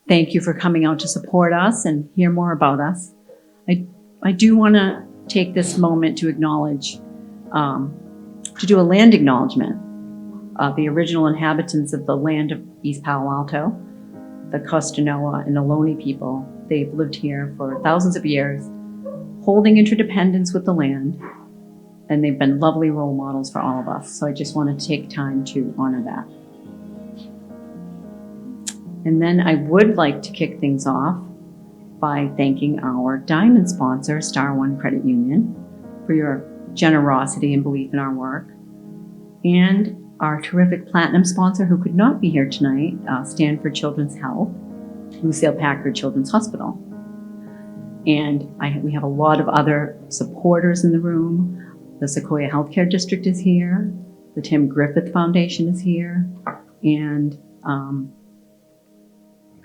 thank you for coming out to support us and hear more about us. I do want to take this moment to acknowledge, to do a land acknowledgement of the original inhabitants of the land of East Palo Alto, the Costanoa and Ohlone people. They've lived here for thousands of years, holding interdependence with the land, and they've been lovely role models for all of us. So I just want to take time to honor that. And then I would like to kick things off by thanking our diamond sponsor, Star One Credit Union, for your generosity and belief in our work, and our terrific platinum sponsor who could not be here tonight, Stanford Children's Health, Lucille Packard Children's Hospital. And we have a lot of other supporters in the room. The Sequoia Healthcare District is here. The Tim Griffith Foundation is here. And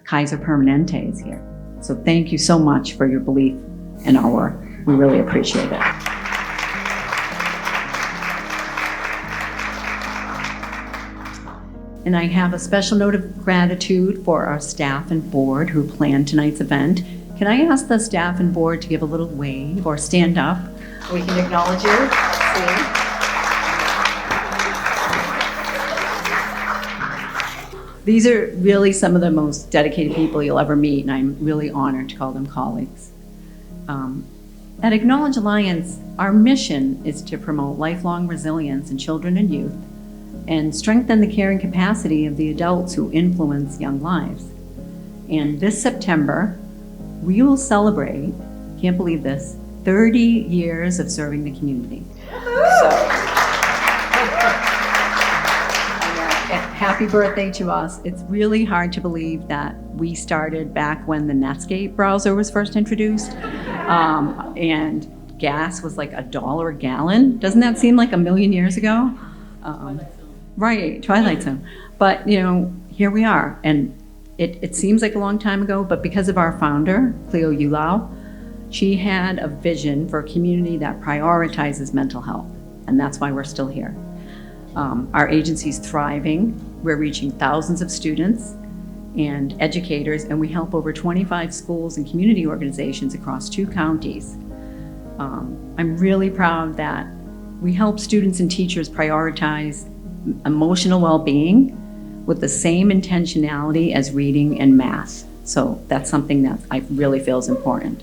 Kaiser Permanente is here. So thank you so much for your belief in our work. We really appreciate it. And I have a special note of gratitude for our staff and board who planned tonight's event. Can I ask the staff and board to give a little wave or stand up? We can acknowledge you. These are really some of the most dedicated people you'll ever meet, and I'm really honored to call them colleagues. At Acknowledge Alliance, our mission is to promote lifelong resilience in children and youth and strengthen the caring capacity of the adults who influence young lives. And this September, we will celebrate, can't believe this, 30 years of serving the community. So, happy birthday to us. It's really hard to believe that we started back when the Netscape browser was first introduced, and gas was like $1 a gallon. Doesn't that seem like a million years ago? Right, Twilight Zone. But here we are, and it seems like a long time ago, but because of our founder, Cleo Ulau, she had a vision for a community that prioritizes mental health, and that's why we're still here. Our agency's thriving. We're reaching thousands of students and educators, and we help over 25 schools and community organizations across 2 counties. I'm really proud that we help students and teachers prioritize emotional well-being with the same intentionality as reading and math. So that's something that I really feel is important.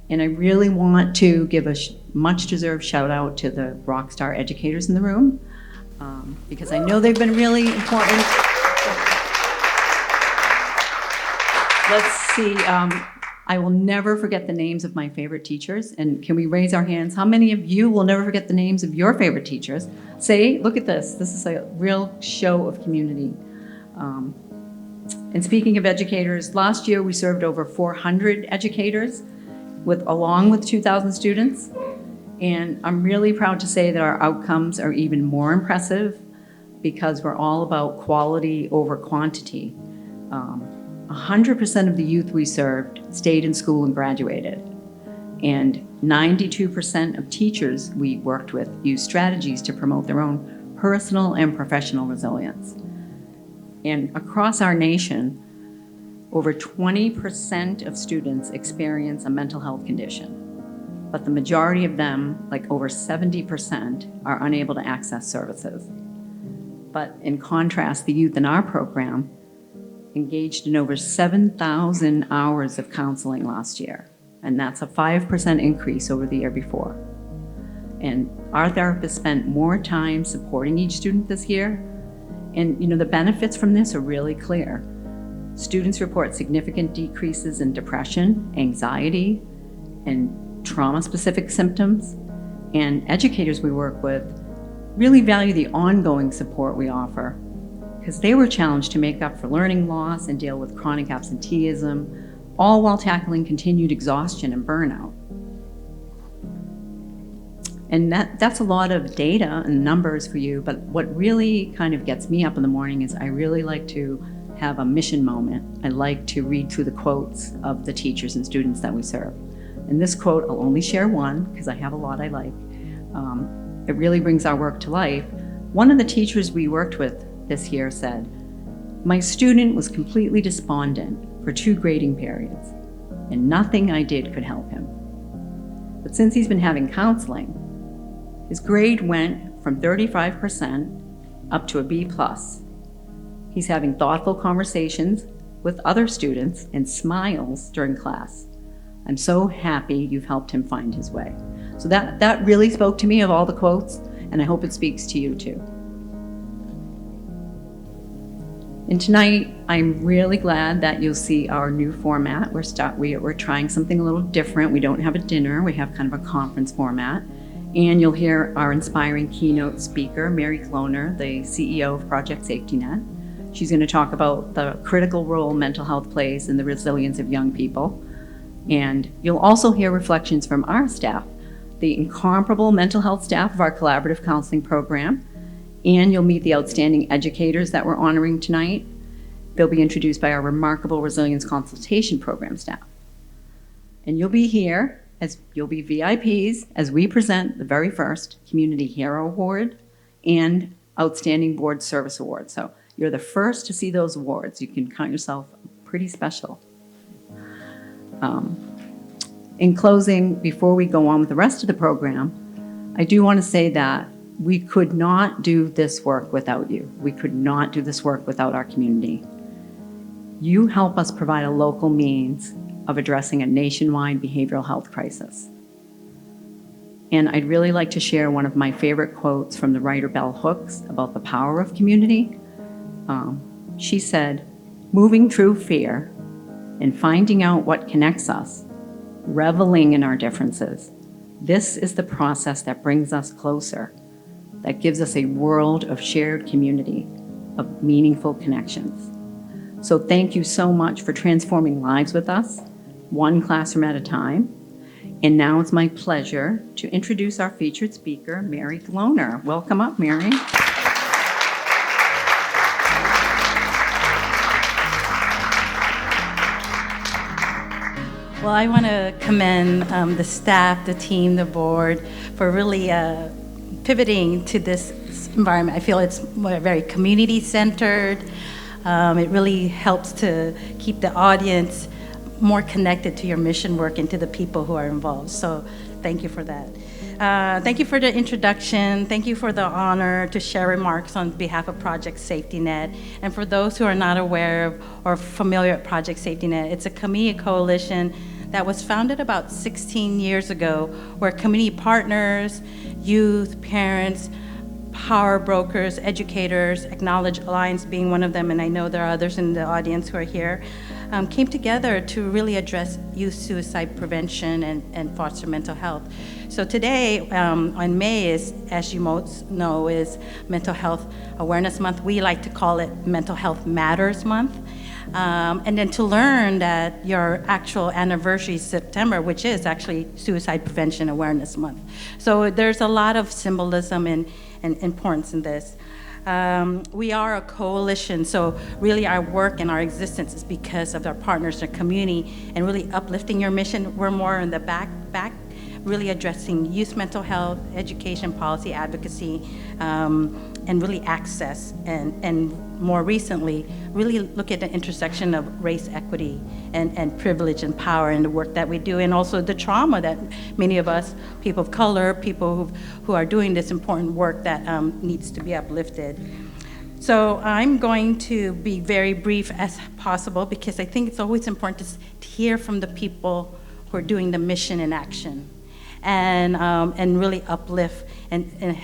And I really want to give a much-deserved shout-out to the rock star educators in the room, because I know they've been really important. Let's see, I will never forget the names of my favorite teachers. And can we raise our hands? How many of you will never forget the names of your favorite teachers? Say, look at this. This is a real show of community. And speaking of educators, last year we served over 400 educators along with 2,000 students. And I'm really proud to say that our outcomes are even more impressive because we're all about quality over quantity. 100% of the youth we served stayed in school and graduated. And 92% of teachers we worked with used strategies to promote their own personal and professional resilience. And across our nation, over 20% of students experience a mental health condition. But the majority of them, like over 70%, are unable to access services. But in contrast, the youth in our program engaged in over 7,000 hours of counseling last year. And that's a 5% increase over the year before. And our therapists spent more time supporting each student this year. And the benefits from this are really clear. Students report significant decreases in depression, anxiety, and trauma-specific symptoms. And educators we work with really value the ongoing support we offer because they were challenged to make up for learning loss and deal with chronic absenteeism, all while tackling continued exhaustion and burnout. And that's a lot of data and numbers for you, but what really kind of gets me up in the morning is I really like to have a mission moment. I like to read through the quotes of the teachers and students that we serve. And this quote, I'll only share one because I have a lot I like. It really brings our work to life. One of the teachers we worked with this year said, My student was completely despondent for 2 grading periods, and nothing I did could help him. But since he's been having counseling, his grade went from 35% up to a B+. He's having thoughtful conversations with other students and smiles during class. I'm so happy you've helped him find his way. So that really spoke to me of all the quotes, and I hope it speaks to you too. And tonight, I'm really glad that you'll see our new format. We're trying something a little different. We don't have a dinner, we have kind of a conference format. And you'll hear our inspiring keynote speaker, Mary Kloner, the CEO of Project Safety Net. She's going to talk about the critical role mental health plays in the resilience of young people. And you'll also hear reflections from our staff, the incomparable mental health staff of our collaborative counseling program. And you'll meet the outstanding educators that we're honoring tonight. They'll be introduced by our remarkable resilience consultation program staff. And you'll be here, as you'll be VIPs, as we present the very first Community Hero Award and Outstanding Board Service Award. So you're the first to see those awards. You can count yourself pretty special. In closing, before we go on with the rest of the program, I do want to say that we could not do this work without you. We could not do this work without our community. You help us provide a local means of addressing a nationwide behavioral health crisis. And I'd really like to share one of my favorite quotes from the writer Bell Hooks about the power of community. She said, "Moving through fear and finding out what connects us, reveling in our differences, this is the process that brings us closer, that gives us a world of shared community, of meaningful connections." So thank you so much for transforming lives with us, one classroom at a time. And now it's my pleasure to introduce our featured speaker, Mary Kloner. Welcome up, Mary. Well, I want to commend the staff, the team, the board for really pivoting to this environment. I feel it's very community-centered. It really helps to keep the audience more connected to your mission work and to the people who are involved. So thank you for that. Thank you for the introduction. Thank you for the honor to share remarks on behalf of Project Safety Net. And for those who are not aware of or familiar with Project Safety Net, it's a community coalition that was founded about 16 years ago, where community partners, youth, parents, power brokers, educators, Acknowledge Alliance being one of them, and I know there are others in the audience who are here, came together to really address youth suicide prevention and foster mental health. So today, on May, is, as you most know, is Mental Health Awareness Month. We like to call it Mental Health Matters Month. And then to learn that your actual anniversary is September, which is actually Suicide Prevention Awareness Month. So there's a lot of symbolism and importance in this. We are a coalition, so really our work and our existence is because of our partners in the community and really uplifting your mission. We're more in the back, really addressing youth mental health, education, policy, advocacy, and really access, and more recently, really look at the intersection of race equity and privilege and power in the work that we do, and also the trauma that many of us, people of color, people who are doing this important work that needs to be uplifted. So I'm going to be very brief as possible because I think it's always important to hear from the people who are doing the mission in action and really uplift and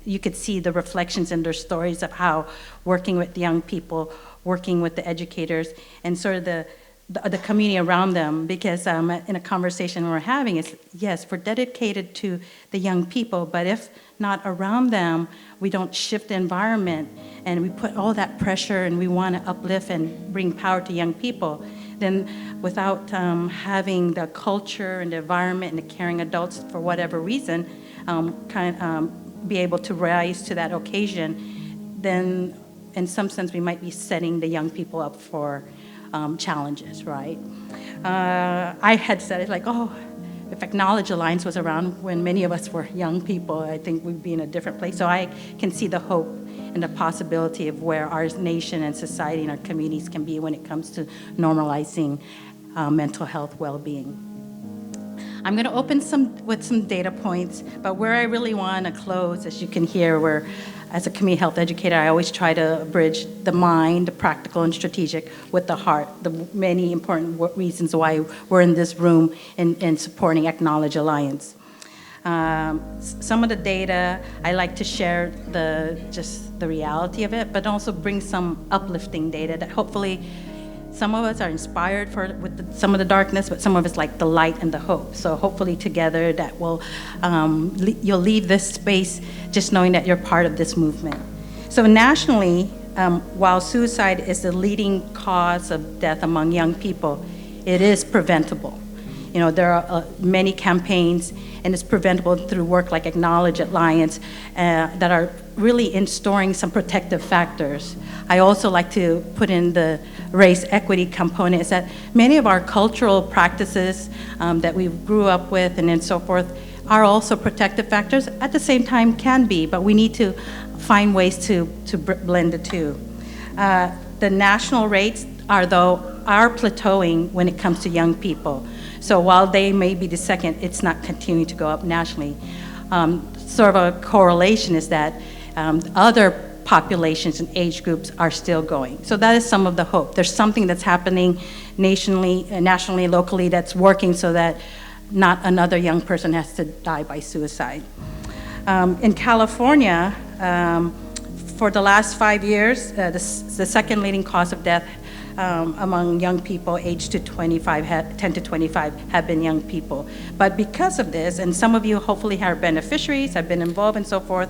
you could see the reflections in their stories of how working with the young people, working with the educators, and sort of the community around them. Because in a conversation we're having is, yes, we're dedicated to the young people, but if not around them, we don't shift the environment, and we put all that pressure, and we want to uplift and bring power to young people, then without having the culture and the environment and the caring adults, for whatever reason, be able to rise to that occasion, then in some sense we might be setting the young people up for challenges, right? I had said it like, oh, if Acknowledge Alliance was around when many of us were young people, I think we'd be in a different place. So I can see the hope and the possibility of where our nation and society and our communities can be when it comes to normalizing mental health well-being. I'm going to open with some data points, but where I really want to close, as you can hear, where as a community health educator, I always try to bridge the mind, the practical and strategic, with the heart, the many important reasons why we're in this room in supporting Acknowledge Alliance. Some of the data, I like to share just the reality of it, but also bring some uplifting data that hopefully some of us are inspired with some of the darkness, but some of us like the light and the hope. So hopefully together that will, you'll leave this space just knowing that you're part of this movement. So nationally, while suicide is the leading cause of death among young people, it is preventable. You know, there are many campaigns, and it's preventable through work like Acknowledge Alliance that are really installing some protective factors. I also like to put in the race equity component, is that many of our cultural practices that we grew up with and so forth are also protective factors. At the same time can be, but we need to find ways to blend the two. The national rates are plateauing when it comes to young people. So while they may be the second, it's not continuing to go up nationally. Sort of a correlation is that other populations and age groups are still going. So that is some of the hope. There's something that's happening nationally, locally, that's working so that not another young person has to die by suicide. In California, for the last 5 years, the second leading cause of death among young people aged to 10 to 25 have been young people. But because of this, and some of you hopefully are beneficiaries, have been involved and so forth,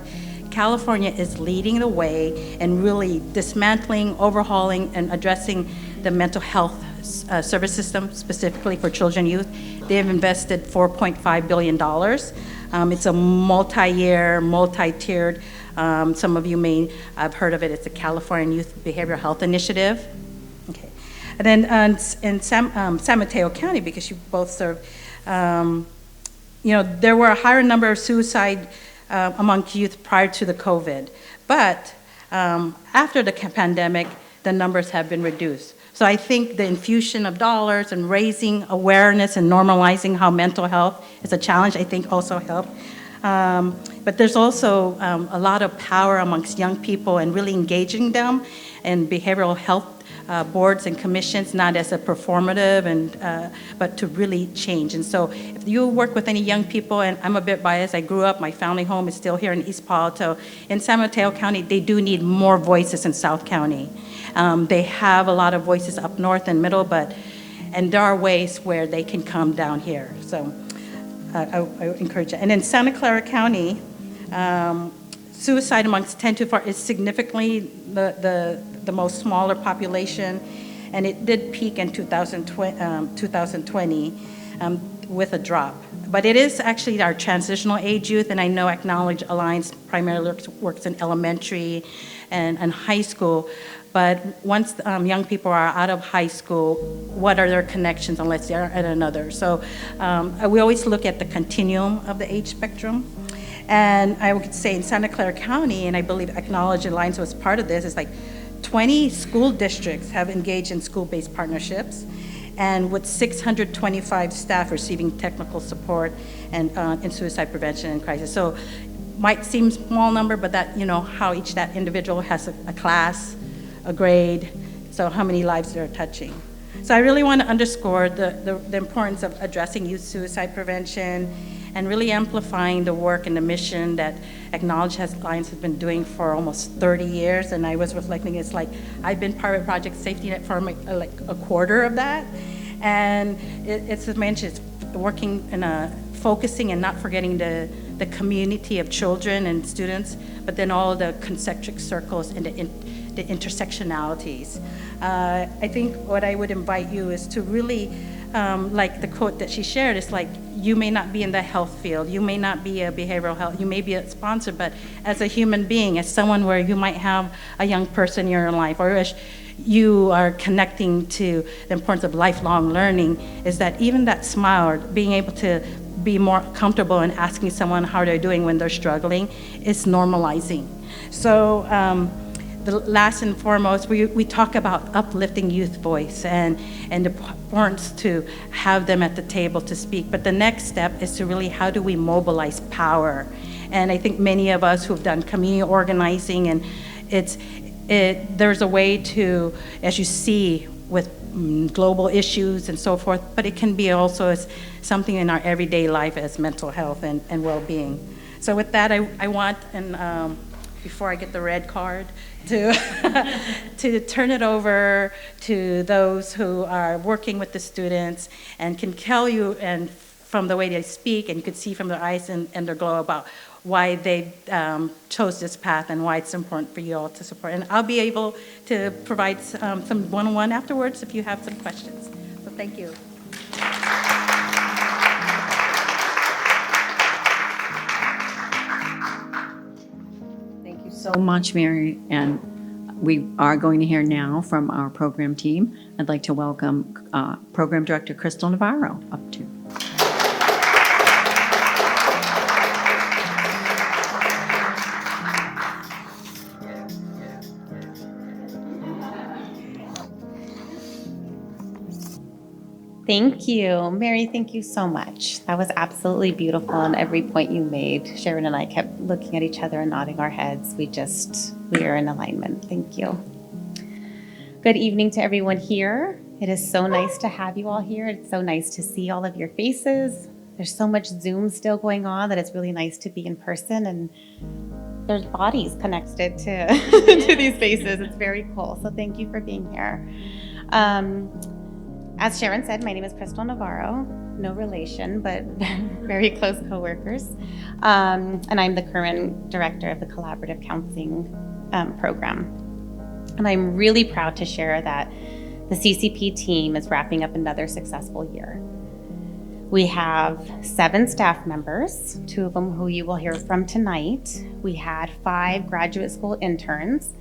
California is leading the way and really dismantling, overhauling, and addressing the mental health service system, specifically for children and youth. They have invested $4.5 billion. It's a multi-year, multi-tiered, some of you may have heard of it, it's the California Youth Behavioral Health Initiative. Okay. And then in San Mateo County, because you both serve, there were a higher number of suicide among youth prior to the COVID. But after the pandemic, the numbers have been reduced. So I think the infusion of dollars and raising awareness and normalizing how mental health is a challenge, I think also helped. But there's also a lot of power amongst young people and really engaging them in behavioral health boards and commissions, not as a performative, but to really change. And so if you work with any young people, and I'm a bit biased, I grew up, my family home is still here in East Palo Alto. In San Mateo County, they do need more voices in South County. They have a lot of voices up north and middle, and there are ways where they can come down here. So I encourage it. And in Santa Clara County, suicide amongst 10 to 4 is significantly the most smaller population, and it did peak in 2020 with a drop. But it is actually our transitional age youth, and I know Acknowledge Alliance primarily works in elementary and high school. But once young people are out of high school, what are their connections unless they're at another? So we always look at the continuum of the age spectrum. And I would say in Santa Clara County, and I believe Acknowledge Alliance was part of this, it's like 20 school districts have engaged in school-based partnerships, and with 625 staff receiving technical support and in suicide prevention and crisis. So might seem small number, but that, how that individual has a class, a grade, so how many lives they're touching. So I really want to underscore the importance of addressing youth suicide prevention and really amplifying the work and the mission that Acknowledge Alliance has been doing for almost 30 years. And I was reflecting, it's like I've been part of Project Safety Net for like a quarter of that. And it's mentioned, it's working and focusing and not forgetting the community of children and students, but then all the concentric circles and the intersectionalities. I think what I would invite you is to really, like the quote that she shared, is like, you may not be in the health field, you may not be a behavioral health, you may be a sponsor, but as a human being, as someone where you might have a young person in your life, or as you are connecting to the importance of lifelong learning, is that even that smile, or being able to be more comfortable in asking someone how they're doing when they're struggling is normalizing. So the last and foremost, we talk about uplifting youth voice and the importance to have them at the table to speak. But the next step is to really, how do we mobilize power? And I think many of us who've done community organizing, and there's a way to, as you see, with global issues and so forth, but it can be also as something in our everyday life as mental health and well-being. So with that, I want, and before I get the red card, to to turn it over to those who are working with the students and can tell you, and from the way they speak, and you could see from their eyes and their glow about why they chose this path and why it's important for you all to support. And I'll be able to provide some one-on-one afterwards if you have some questions. So thank you. Thank you so much, Mary. And we are going to hear now from our program team. I'd like to welcome Program Director Crystal Navarro up to. Thank you. Mary, thank you so much. That was absolutely beautiful on every point you made. Sharon and I kept looking at each other and nodding our heads. We are in alignment. Thank you. Good evening to everyone here. It is so nice to have you all here. It's so nice to see all of your faces. There's so much Zoom still going on that it's really nice to be in person, and there's bodies connected to, to these faces. It's very cool. So thank you for being here. As Sharon said, my name is Crystal Navarro, no relation, but very close coworkers. And I'm the current director of the Collaborative Counseling program. And I'm really proud to share that the CCP team is wrapping up another successful year. We have 7 staff members, 2 of them who you will hear from tonight. We had 5 graduate school interns,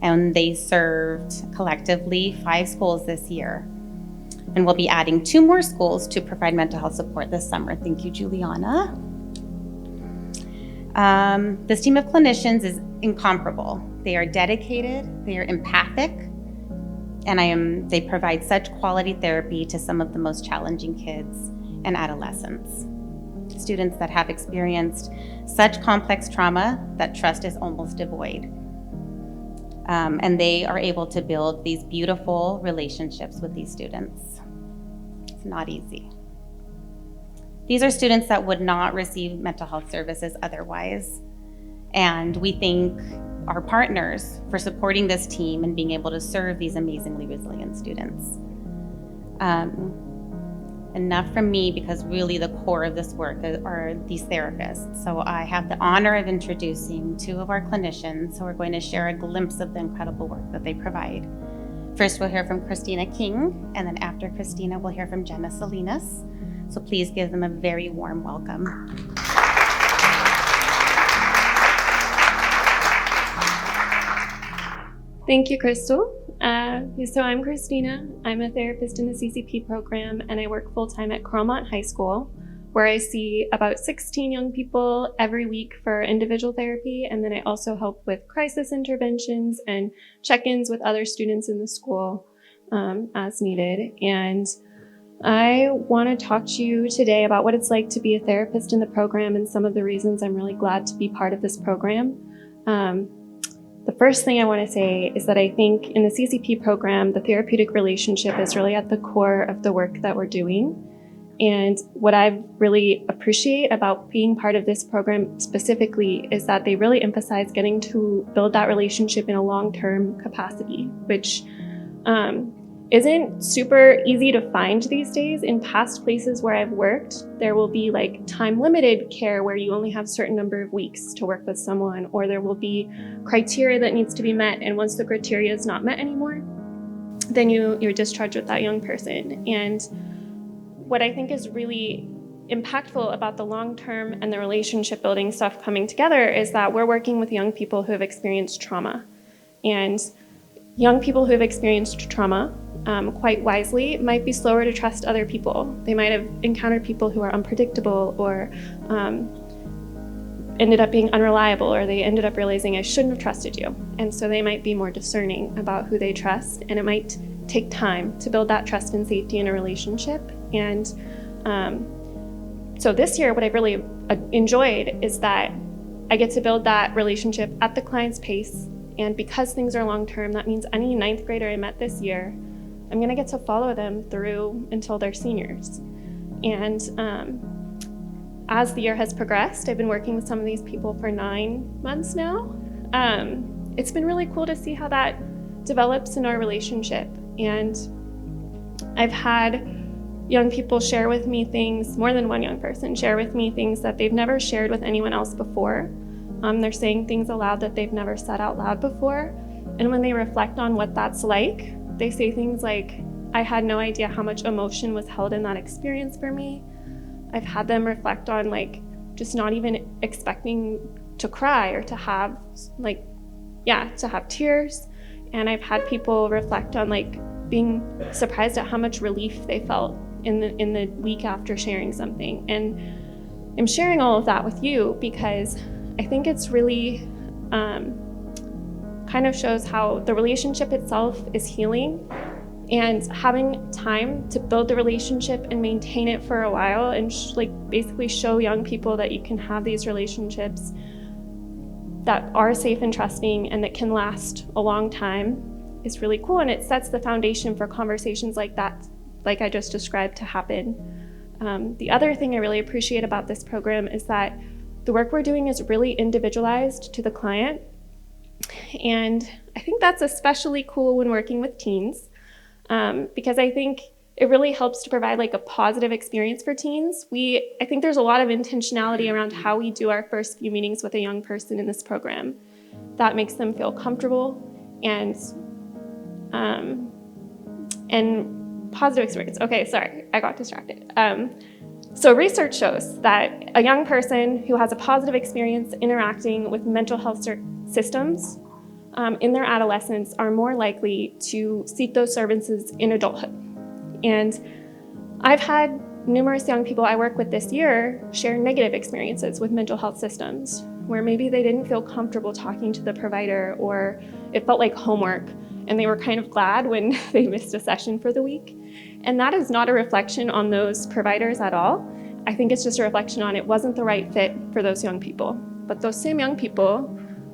and they served collectively 5 schools this year. And we'll be adding 2 more schools to provide mental health support this summer. Thank you, Juliana. This team of clinicians is incomparable. They are dedicated, they are empathic, and they provide such quality therapy to some of the most challenging kids and adolescents. Students that have experienced such complex trauma that trust is almost devoid. And they are able to build these beautiful relationships with these students. It's not easy. These are students that would not receive mental health services otherwise. And we thank our partners for supporting this team and being able to serve these amazingly resilient students. Enough from me, because really the core of this work are these therapists. So I have the honor of introducing 2 of our clinicians who are going to share a glimpse of the incredible work that they provide. First, we'll hear from Christina King, and then after Christina, we'll hear from Jenna Salinas. So please give them a very warm welcome. Thank you, Crystal. So I'm Christina. I'm a therapist in the CCP program, and I work full-time at Cromont High School, where I see about 16 young people every week for individual therapy, and then I also help with crisis interventions and check-ins with other students in the school as needed. And I want to talk to you today about what it's like to be a therapist in the program and some of the reasons I'm really glad to be part of this program. The first thing I want to say is that I think in the CCP program, the therapeutic relationship is really at the core of the work that we're doing. And what I really appreciate about being part of this program specifically is that they really emphasize getting to build that relationship in a long-term capacity, which isn't super easy to find these days. In past places where I've worked, there will be like time-limited care where you only have a certain number of weeks to work with someone, or there will be criteria that needs to be met, and once the criteria is not met anymore, then you're discharged with that young person. And what I think is really impactful about the long-term and the relationship building stuff coming together is that we're working with young people who have experienced trauma. And young people who have experienced trauma quite wisely, might be slower to trust other people. They might have encountered people who are unpredictable or ended up being unreliable, or they ended up realizing I shouldn't have trusted you. And so they might be more discerning about who they trust, and it might take time to build that trust and safety in a relationship. And so this year, what I've really enjoyed is that I get to build that relationship at the client's pace. And because things are long-term, that means any ninth grader I met this year, I'm gonna get to follow them through until they're seniors. And as the year has progressed, I've been working with some of these people for 9 months now. It's been really cool to see how that develops in our relationship. And I've had young people share with me things, more than one young person share with me things that they've never shared with anyone else before. They're saying things aloud that they've never said out loud before. And when they reflect on what that's like, they say things like, I had no idea how much emotion was held in that experience for me. I've had them reflect on just not even expecting to cry or to have tears. And I've had people reflect on being surprised at how much relief they felt in the week after sharing something. And I'm sharing all of that with you because I think it's really kind of shows how the relationship itself is healing, and having time to build the relationship and maintain it for a while, and basically show young people that you can have these relationships that are safe and trusting and that can last a long time is really cool. And it sets the foundation for conversations like that, like I just described, to happen. The other thing I really appreciate about this program is that the work we're doing is really individualized to the client. And I think that's especially cool when working with teens, because I think it really helps to provide a positive experience for teens. I think there's a lot of intentionality around how we do our first few meetings with a young person in this program. That makes them feel comfortable and positive experience. Okay, sorry, I got distracted. So research shows that a young person who has a positive experience interacting with mental health systems in their adolescence are more likely to seek those services in adulthood. And I've had numerous young people I work with this year share negative experiences with mental health systems, where maybe they didn't feel comfortable talking to the provider, or it felt like homework, and they were kind of glad when they missed a session for the week. And that is not a reflection on those providers at all. I think it's just a reflection on it wasn't the right fit for those young people. But those same young people,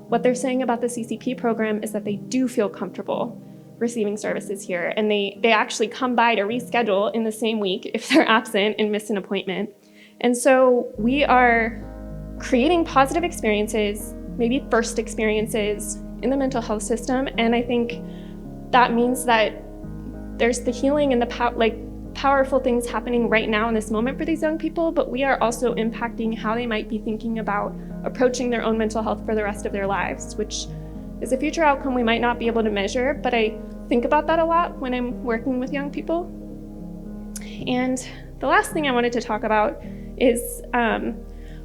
what they're saying about the CCP program is that they do feel comfortable receiving services here, and they actually come by to reschedule in the same week if they're absent and miss an appointment. And so we are creating positive experiences, maybe first experiences in the mental health system. And I think that means that there's the healing and the powerful things happening right now in this moment for these young people, but we are also impacting how they might be thinking about approaching their own mental health for the rest of their lives, which is a future outcome we might not be able to measure, but I think about that a lot when I'm working with young people. And the last thing I wanted to talk about is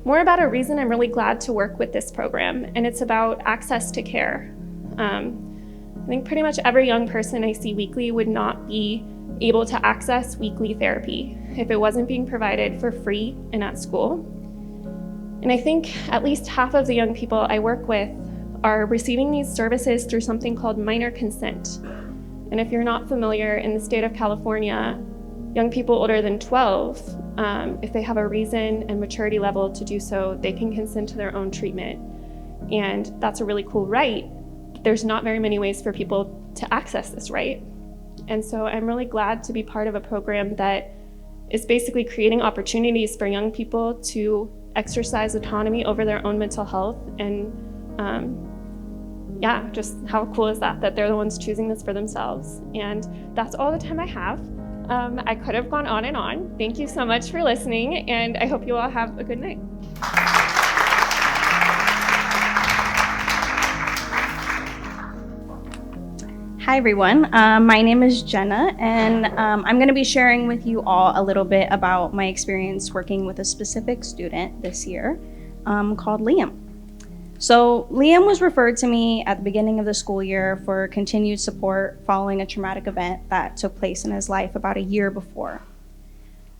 more about a reason I'm really glad to work with this program, and it's about access to care. I think pretty much every young person I see weekly would not be able to access weekly therapy if it wasn't being provided for free and at school. And I think at least half of the young people I work with are receiving these services through something called minor consent. And if you're not familiar, in the state of California, young people older than 12, if they have a reason and maturity level to do so, they can consent to their own treatment. And that's a really cool right. There's not very many ways for people to access this right. And so I'm really glad to be part of a program that is basically creating opportunities for young people to exercise autonomy over their own mental health. And just how cool is that they're the ones choosing this for themselves. And that's all the time I have. I could have gone on and on. Thank you so much for listening, and I hope you all have a good night. Hi everyone, my name is Jenna, and I'm going to be sharing with you all a little bit about my experience working with a specific student this year called Liam. So Liam was referred to me at the beginning of the school year for continued support following a traumatic event that took place in his life about a year before.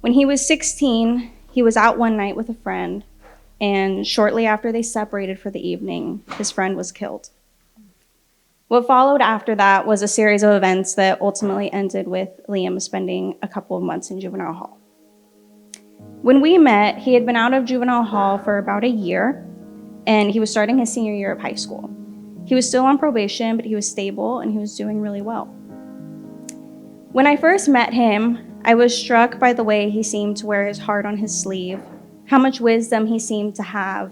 When he was 16, he was out one night with a friend, and shortly after they separated for the evening, his friend was killed. What followed after that was a series of events that ultimately ended with Liam spending a couple of months in juvenile hall. When we met, he had been out of juvenile hall for about a year, and he was starting his senior year of high school. He was still on probation, but he was stable and he was doing really well. When I first met him, I was struck by the way he seemed to wear his heart on his sleeve, how much wisdom he seemed to have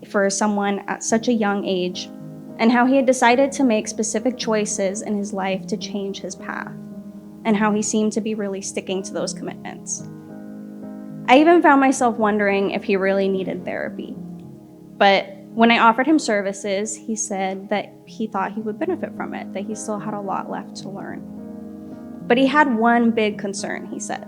for someone at such a young age, and how he had decided to make specific choices in his life to change his path, and how he seemed to be really sticking to those commitments. I even found myself wondering if he really needed therapy. But when I offered him services, he said that he thought he would benefit from it, that he still had a lot left to learn. But he had one big concern, he said,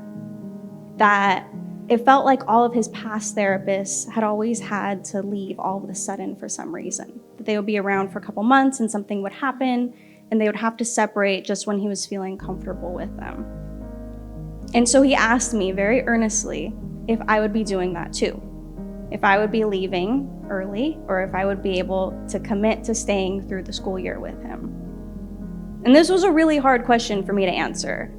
that it felt like all of his past therapists had always had to leave all of a sudden for some reason, that they would be around for a couple months and something would happen and they would have to separate just when he was feeling comfortable with them. And so he asked me very earnestly if I would be doing that too, if I would be leaving early or if I would be able to commit to staying through the school year with him. And this was a really hard question for me to answer.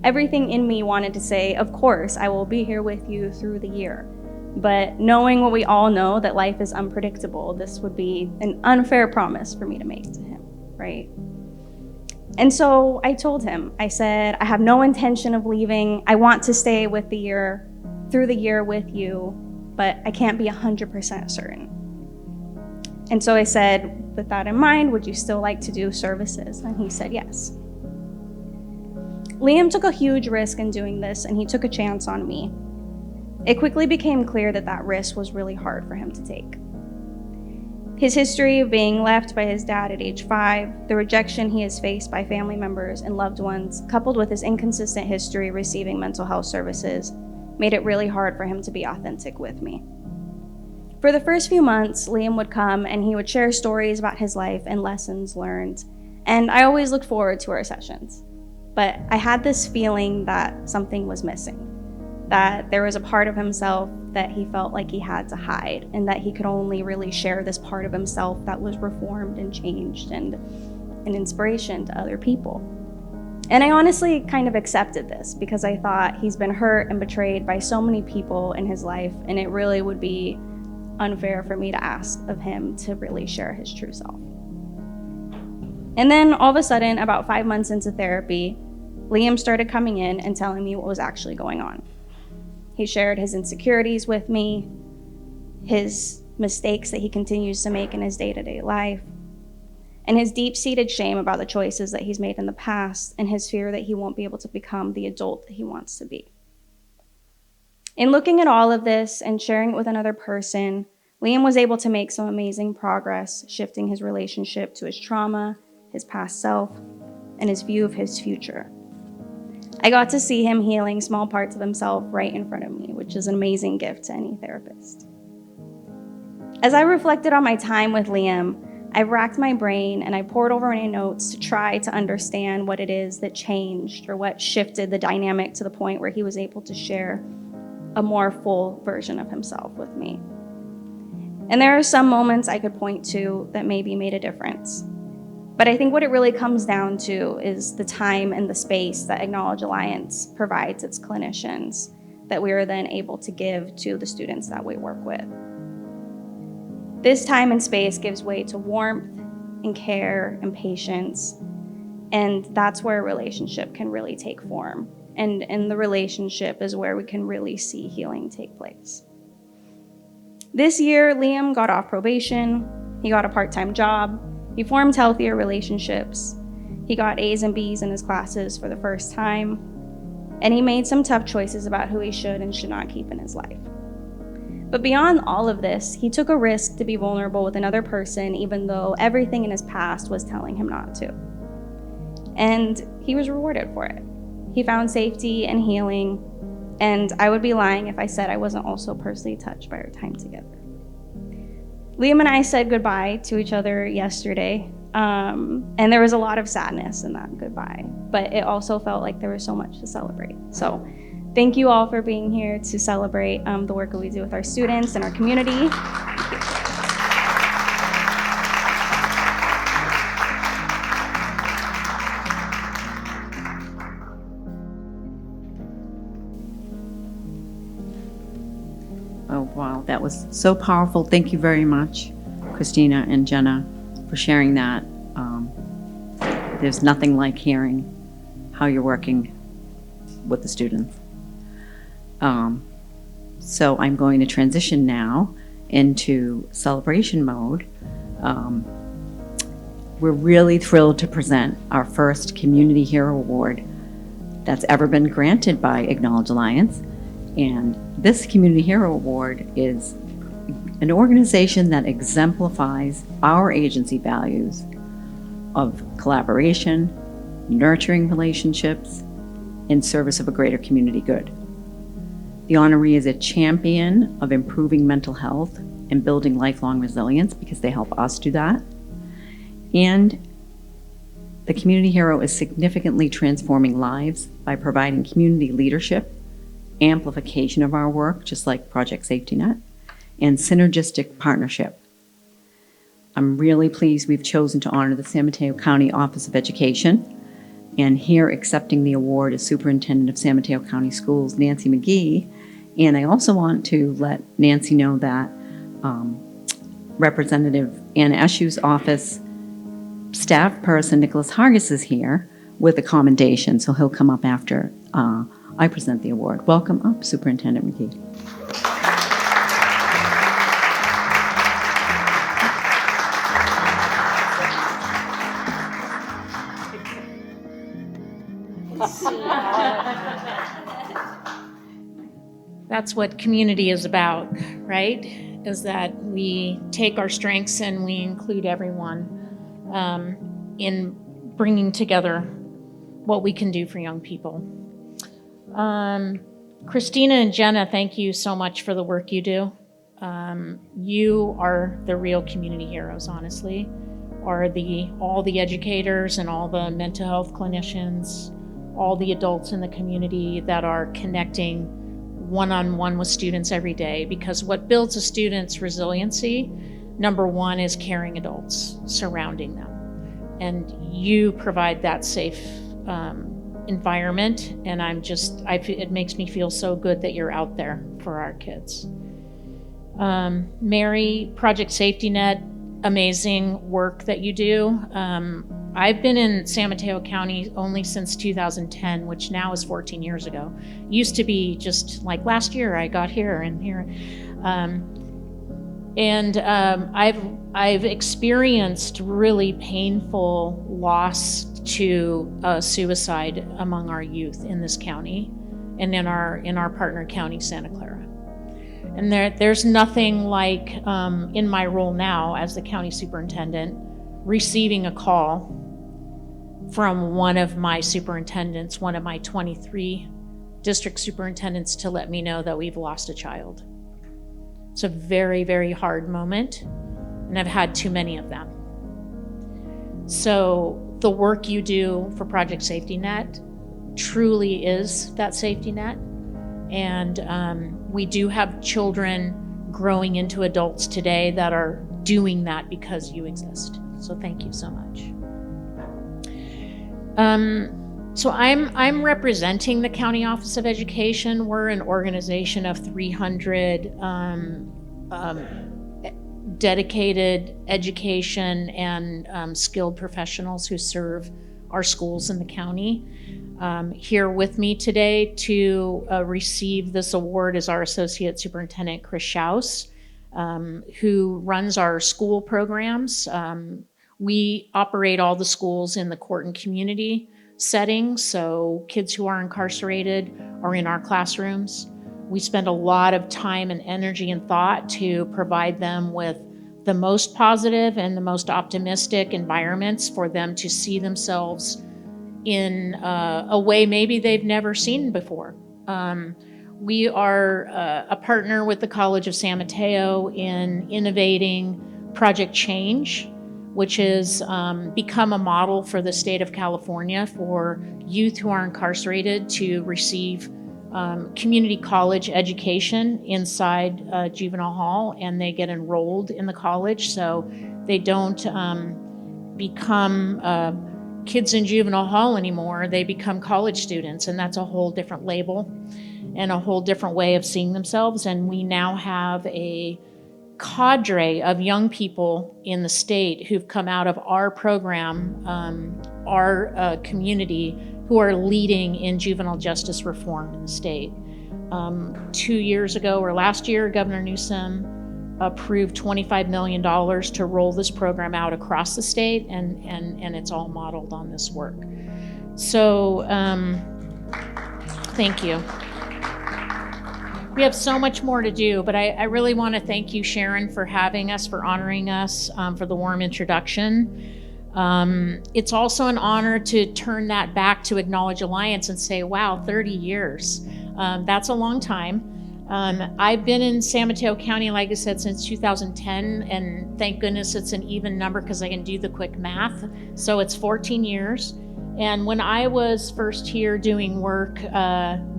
Everything in me wanted to say, of course, I will be here with you through the year. But knowing what we all know, that life is unpredictable, this would be an unfair promise for me to make to him, right? And so I told him, I said, I have no intention of leaving. I want to stay through the year with you, but I can't be 100% certain. And so I said, with that in mind, would you still like to do services? And he said yes. Liam took a huge risk in doing this, and he took a chance on me. It quickly became clear that that risk was really hard for him to take. His history of being left by his dad at age 5, the rejection he has faced by family members and loved ones, coupled with his inconsistent history receiving mental health services, made it really hard for him to be authentic with me. For the first few months, Liam would come and he would share stories about his life and lessons learned, and I always looked forward to our sessions. But I had this feeling that something was missing, that there was a part of himself that he felt like he had to hide, and that he could only really share this part of himself that was reformed and changed and an inspiration to other people. And I honestly kind of accepted this because I thought he's been hurt and betrayed by so many people in his life, and it really would be unfair for me to ask of him to really share his true self. And then all of a sudden, about 5 months into therapy, Liam started coming in and telling me what was actually going on. He shared his insecurities with me, his mistakes that he continues to make in his day-to-day life, and his deep-seated shame about the choices that he's made in the past, and his fear that he won't be able to become the adult that he wants to be. In looking at all of this and sharing it with another person, Liam was able to make some amazing progress, shifting his relationship to his trauma, his past self, and his view of his future. I got to see him healing small parts of himself right in front of me, which is an amazing gift to any therapist. As I reflected on my time with Liam, I racked my brain and I pored over my notes to try to understand what it is that changed or what shifted the dynamic to the point where he was able to share a more full version of himself with me. And there are some moments I could point to that maybe made a difference. But I think what it really comes down to is the time and the space that Acknowledge Alliance provides its clinicians that we are then able to give to the students that we work with. This time and space gives way to warmth and care and patience, and that's where a relationship can really take form. And in the relationship is where we can really see healing take place. This year, Liam got off probation, he got a part-time job, he formed healthier relationships, he got A's and B's in his classes for the first time, and he made some tough choices about who he should and should not keep in his life. But beyond all of this, he took a risk to be vulnerable with another person, even though everything in his past was telling him not to. And he was rewarded for it. He found safety and healing, and I would be lying if I said I wasn't also personally touched by our time together. Liam and I said goodbye to each other yesterday, and there was a lot of sadness in that goodbye, but it also felt like there was so much to celebrate. So thank you all for being here to celebrate the work that we do with our students and our community. Oh, wow, that was so powerful. Thank you very much, Christina and Jenna, for sharing that. There's nothing like hearing how you're working with the students. So I'm going to transition now into celebration mode. We're really thrilled to present our first Community Hero Award that's ever been granted by Acknowledge Alliance. And this Community Hero Award is an organization that exemplifies our agency values of collaboration, nurturing relationships, in service of a greater community good. The Honoree is a champion of improving mental health and building lifelong resilience because they help us do that. And the Community Hero is significantly transforming lives by providing community leadership, amplification of our work, just like Project Safety Net, and synergistic partnership. I'm really pleased we've chosen to honor the San Mateo County Office of Education, and here accepting the award is Superintendent of San Mateo County Schools, Nancy McGee. And I also want to let Nancy know that Representative Anna Eshu's office staff person, Nicholas Hargis, is here with a commendation, so he'll come up after I present the award. Welcome up, Superintendent McGee. That's what community is about, right? Is that we take our strengths and we include everyone in bringing together what we can do for young people. Christina and Jenna, thank you so much for the work you do. You are the real community heroes, honestly, are all the educators and all the mental health clinicians, all the adults in the community that are connecting one-on-one with students every day, because what builds a student's resiliency, number one, is caring adults surrounding them. And you provide that safe environment, and it makes me feel so good that you're out there for our kids. Mary, Project Safety Net, amazing work that you do. I've been in San Mateo County only since 2010, which now is 14 years ago. Used to be just like last year I got here and here. I've experienced really painful loss to suicide among our youth in this county and in our partner county, Santa Clara. And there's nothing like, in my role now as the county superintendent, receiving a call from one of my superintendents, one of my 23 district superintendents, to let me know that we've lost a child. It's a very, very hard moment, and I've had too many of them. So the work you do for Project Safety Net truly is that safety net. And we do have children growing into adults today that are doing that because you exist. So thank you so much. So I'm representing the County Office of Education. We're an organization of 300 dedicated education and skilled professionals who serve our schools in the county. Here with me today to receive this award is our Associate Superintendent, Chris Schaus, who runs our school programs. We operate all the schools in the court and community setting, so kids who are incarcerated are in our classrooms. We spend a lot of time and energy and thought to provide them with the most positive and the most optimistic environments for them to see themselves in a way maybe they've never seen before. We are a partner with the College of San Mateo in innovating Project Change, which has become a model for the state of California for youth who are incarcerated to receive community college education inside juvenile hall, and they get enrolled in the college, so they don't become kids in juvenile hall anymore. They become college students, and that's a whole different label and a whole different way of seeing themselves. And we now have a cadre of young people in the state who've come out of our program, our community, who are leading in juvenile justice reform in the state. 2 years ago, or last year, Governor Newsom approved $25 million to roll this program out across the state, and it's all modeled on this work. So thank you. We have so much more to do, but I really want to thank you, Sharon, for having us, for honoring us, for the warm introduction. It's also an honor to turn that back to Acknowledge Alliance and say, wow, 30 years. That's a long time. I've been in San Mateo County, like I said, since 2010, and thank goodness it's an even number because I can do the quick math. So it's 14 years. And when I was first here doing work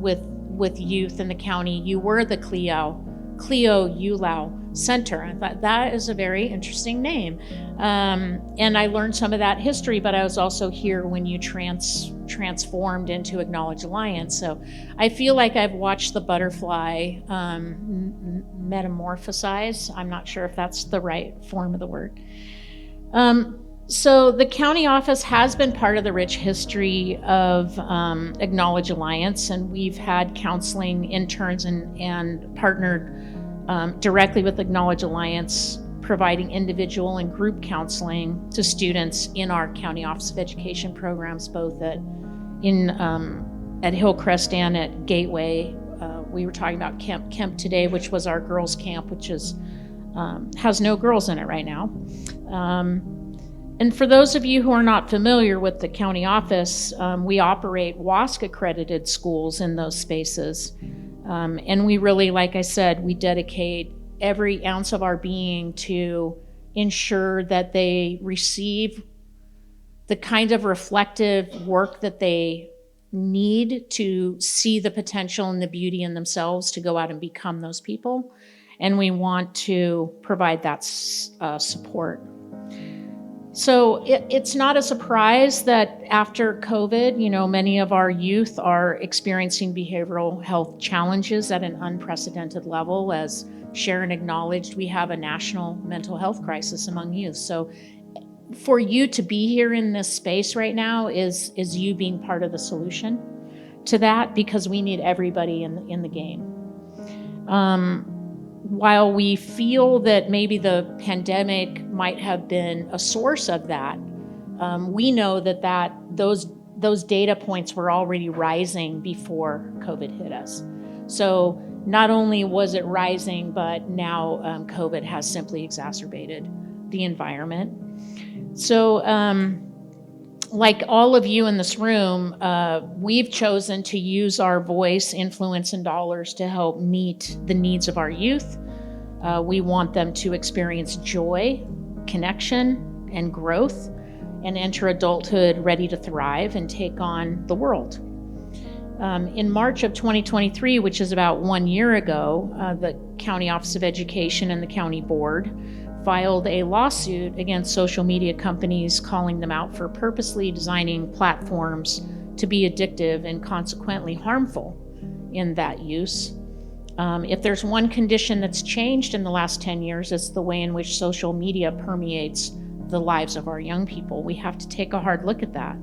with youth in the county, you were the Cleo ULAO Center. I thought that is a very interesting name. And I learned some of that history, but I was also here when you transformed into Acknowledge Alliance. So I feel like I've watched the butterfly metamorphosize. I'm not sure if that's the right form of the word. So the county office has been part of the rich history of Acknowledge Alliance, and we've had counseling interns and partnered directly with Acknowledge Alliance, providing individual and group counseling to students in our County Office of Education programs, both at Hillcrest and at Gateway. We were talking about Kemp today, which was our girls' camp, which is has no girls in it right now. And for those of you who are not familiar with the county office, we operate WASC-accredited schools in those spaces. And we really, like I said, we dedicate every ounce of our being to ensure that they receive the kind of reflective work that they need to see the potential and the beauty in themselves to go out and become those people. And we want to provide that support. So it's not a surprise that after COVID, many of our youth are experiencing behavioral health challenges at an unprecedented level. As Sharon acknowledged, we have a national mental health crisis among youth. So for you to be here in this space right now is you being part of the solution to that, because we need everybody in the game. While we feel that maybe the pandemic might have been a source of that, we know that those data points were already rising before COVID hit us. So not only was it rising, but now COVID has simply exacerbated the environment. So like all of you in this room, we've chosen to use our voice, influence, and dollars to help meet the needs of our youth. We want them to experience joy, connection, and growth, and enter adulthood ready to thrive and take on the world. In March of 2023, which is about 1 year ago, the County Office of Education and the County Board filed a lawsuit against social media companies, calling them out for purposely designing platforms to be addictive and consequently harmful in that use. If there's one condition that's changed in the last 10 years, it's the way in which social media permeates the lives of our young people. We have to take a hard look at that.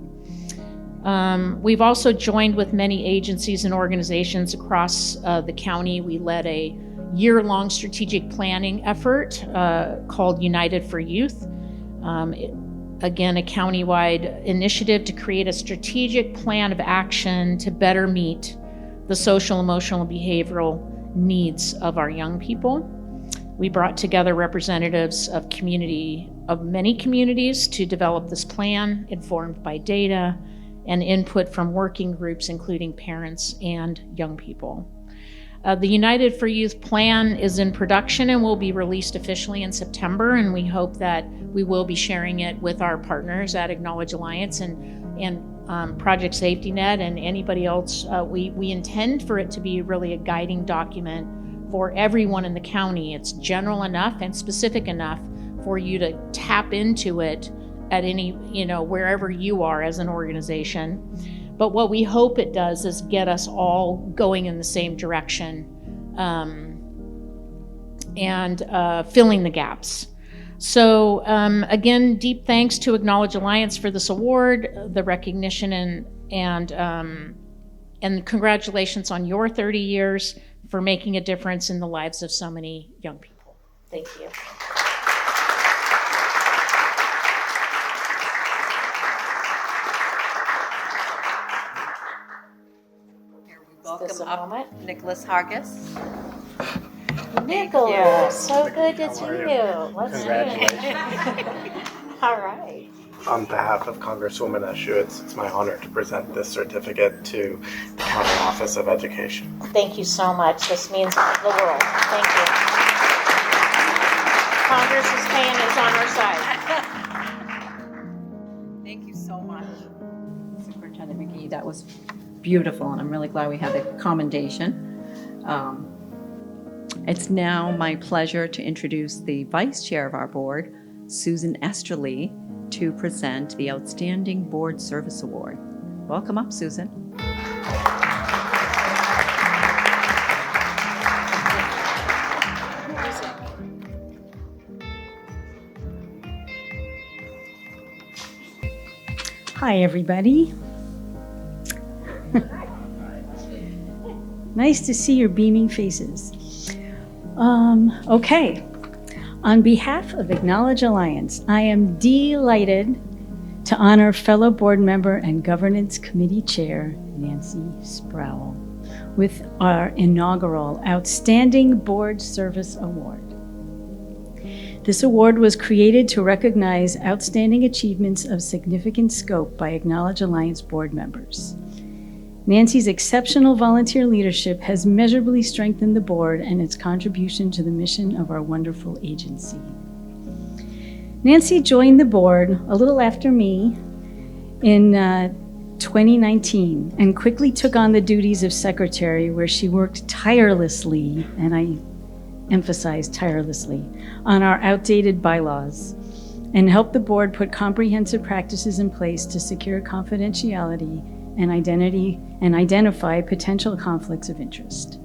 We've also joined with many agencies and organizations across the county. We led a year-long strategic planning effort called United for Youth. Again, a countywide initiative to create a strategic plan of action to better meet the social, emotional, and behavioral needs of our young people. We brought together representatives of many communities to develop this plan, informed by data and input from working groups, including parents and young people. The United for Youth plan is in production and will be released officially in September, and we hope that we will be sharing it with our partners at Acknowledge Alliance and Project Safety Net and anybody else. We intend for it to be really a guiding document for everyone in the county. It's general enough and specific enough for you to tap into it at any, wherever you are as an organization. But what we hope it does is get us all going in the same direction and filling the gaps. So again, deep thanks to Acknowledge Alliance for this award, the recognition, and congratulations on your 30 years for making a difference in the lives of so many young people. Thank you. Welcome up, Nicholas Hargis. Nicholas, so good to see How are you. Let's see Congratulations. All right. On behalf of Congresswoman Eshoo, it's my honor to present this certificate to the County Office of Education. Thank you so much. This means the world. Thank you. Congress's hand is on our side. Thank you so much. Superintendent McGee, that was beautiful, and I'm really glad we had the commendation. It's now my pleasure to introduce the Vice Chair of our board, Susan Esterly, to present the Outstanding Board Service Award. Welcome up, Susan. Hi, everybody. Nice to see your beaming faces. Okay. On behalf of Acknowledge Alliance, I am delighted to honor fellow board member and Governance Committee Chair, Nancy Sproull, with our inaugural Outstanding Board Service Award. This award was created to recognize outstanding achievements of significant scope by Acknowledge Alliance board members. Nancy's exceptional volunteer leadership has measurably strengthened the board and its contribution to the mission of our wonderful agency. Nancy joined the board a little after me in 2019 and quickly took on the duties of secretary, where she worked tirelessly, and I emphasize tirelessly, on our outdated bylaws and helped the board put comprehensive practices in place to secure confidentiality and identify potential conflicts of interest.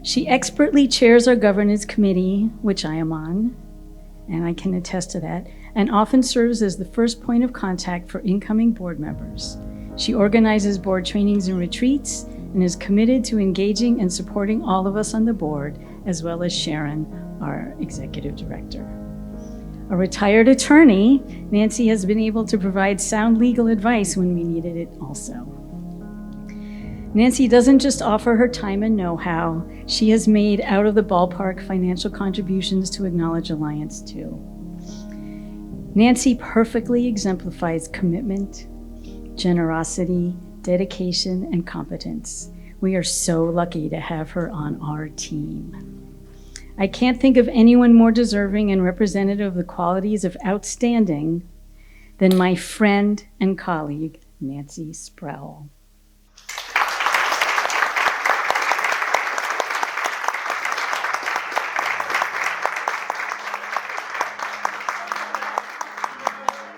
She expertly chairs our governance committee, which I am on, and I can attest to that, and often serves as the first point of contact for incoming board members. She organizes board trainings and retreats and is committed to engaging and supporting all of us on the board, as well as Sharon, our executive director. A retired attorney, Nancy has been able to provide sound legal advice when we needed it also. Nancy doesn't just offer her time and know-how, she has made out of the ballpark financial contributions to Acknowledge Alliance too. Nancy perfectly exemplifies commitment, generosity, dedication, and competence. We are so lucky to have her on our team. I can't think of anyone more deserving and representative of the qualities of outstanding than my friend and colleague, Nancy Sproull.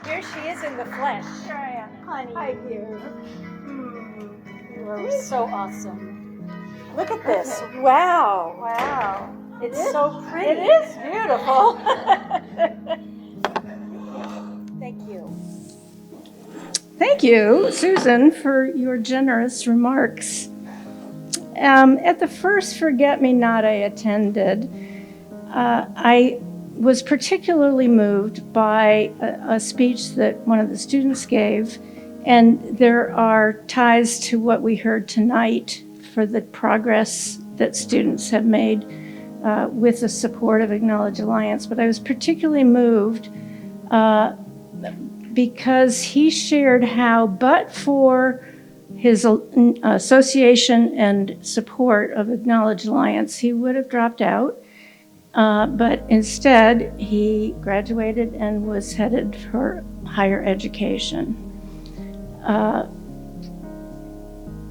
Here she is in the flesh. Here I am. Honey. Hi, dear. You are so awesome. Look at this. Wow. Wow. It's so pretty. It is beautiful. Thank you. Thank you, Susan, for your generous remarks. At the first Forget-Me-Not I attended, I was particularly moved by a speech that one of the students gave, and there are ties to what we heard tonight for the progress that students have made with the support of Acknowledge Alliance. But I was particularly moved because he shared how, but for his association and support of Acknowledge Alliance, he would have dropped out. But instead, he graduated and was headed for higher education.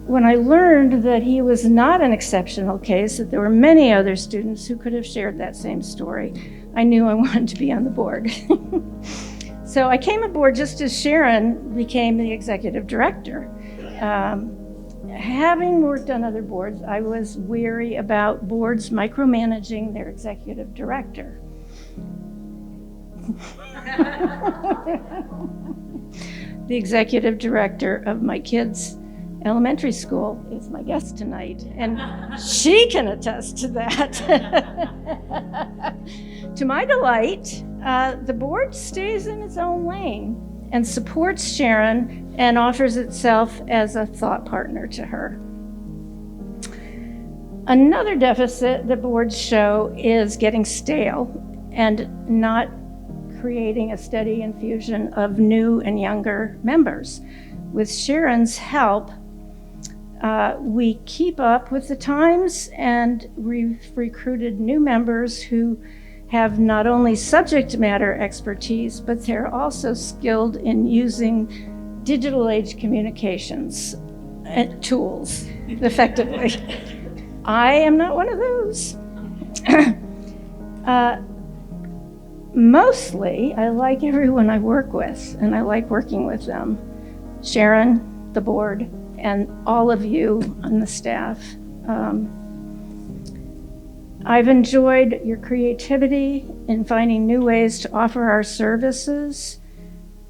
When I learned that he was not an exceptional case, that there were many other students who could have shared that same story, I knew I wanted to be on the board. So I came aboard just as Sharon became the executive director. Having worked on other boards, I was weary about boards micromanaging their executive director. The executive director of my kids' elementary school is my guest tonight, and she can attest to that. To my delight, the board stays in its own lane and supports Sharon and offers itself as a thought partner to her. Another deficit the boards show is getting stale and not creating a steady infusion of new and younger members. With Sharon's help, we keep up with the times, and we've recruited new members who have not only subject matter expertise, but they're also skilled in using digital age communications tools effectively. I am not one of those. Mostly, I like everyone I work with, and I like working with them. Sharon, the board, and all of you on the staff. I've enjoyed your creativity in finding new ways to offer our services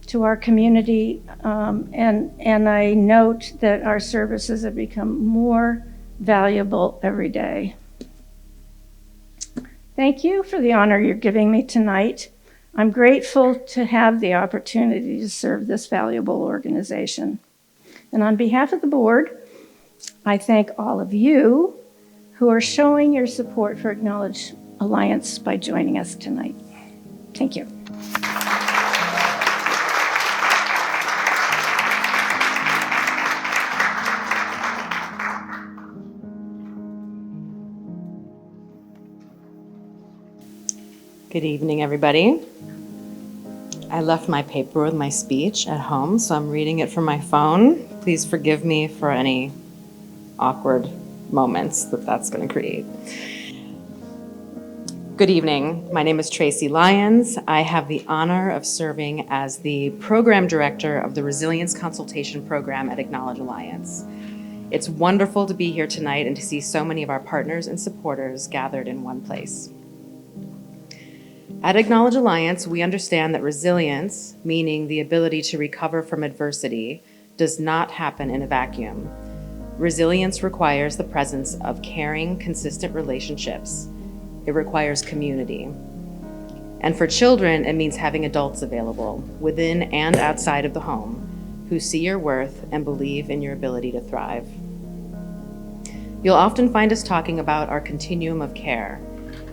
to our community, and I note that our services have become more valuable every day. Thank you for the honor you're giving me tonight. I'm grateful to have the opportunity to serve this valuable organization. And on behalf of the board, I thank all of you who are showing your support for Acknowledge Alliance by joining us tonight. Thank you. Good evening, everybody. I left my paper with my speech at home, so I'm reading it from my phone. Please forgive me for any awkward moments that's going to create. Good evening. My name is Tracy Lyons. I have the honor of serving as the program director of the Resilience Consultation Program at Acknowledge Alliance. It's wonderful to be here tonight and to see so many of our partners and supporters gathered in one place. At Acknowledge Alliance, we understand that resilience, meaning the ability to recover from adversity, does not happen in a vacuum. Resilience requires the presence of caring, consistent relationships. It requires community. And for children, it means having adults available, within and outside of the home, who see your worth and believe in your ability to thrive. You'll often find us talking about our continuum of care.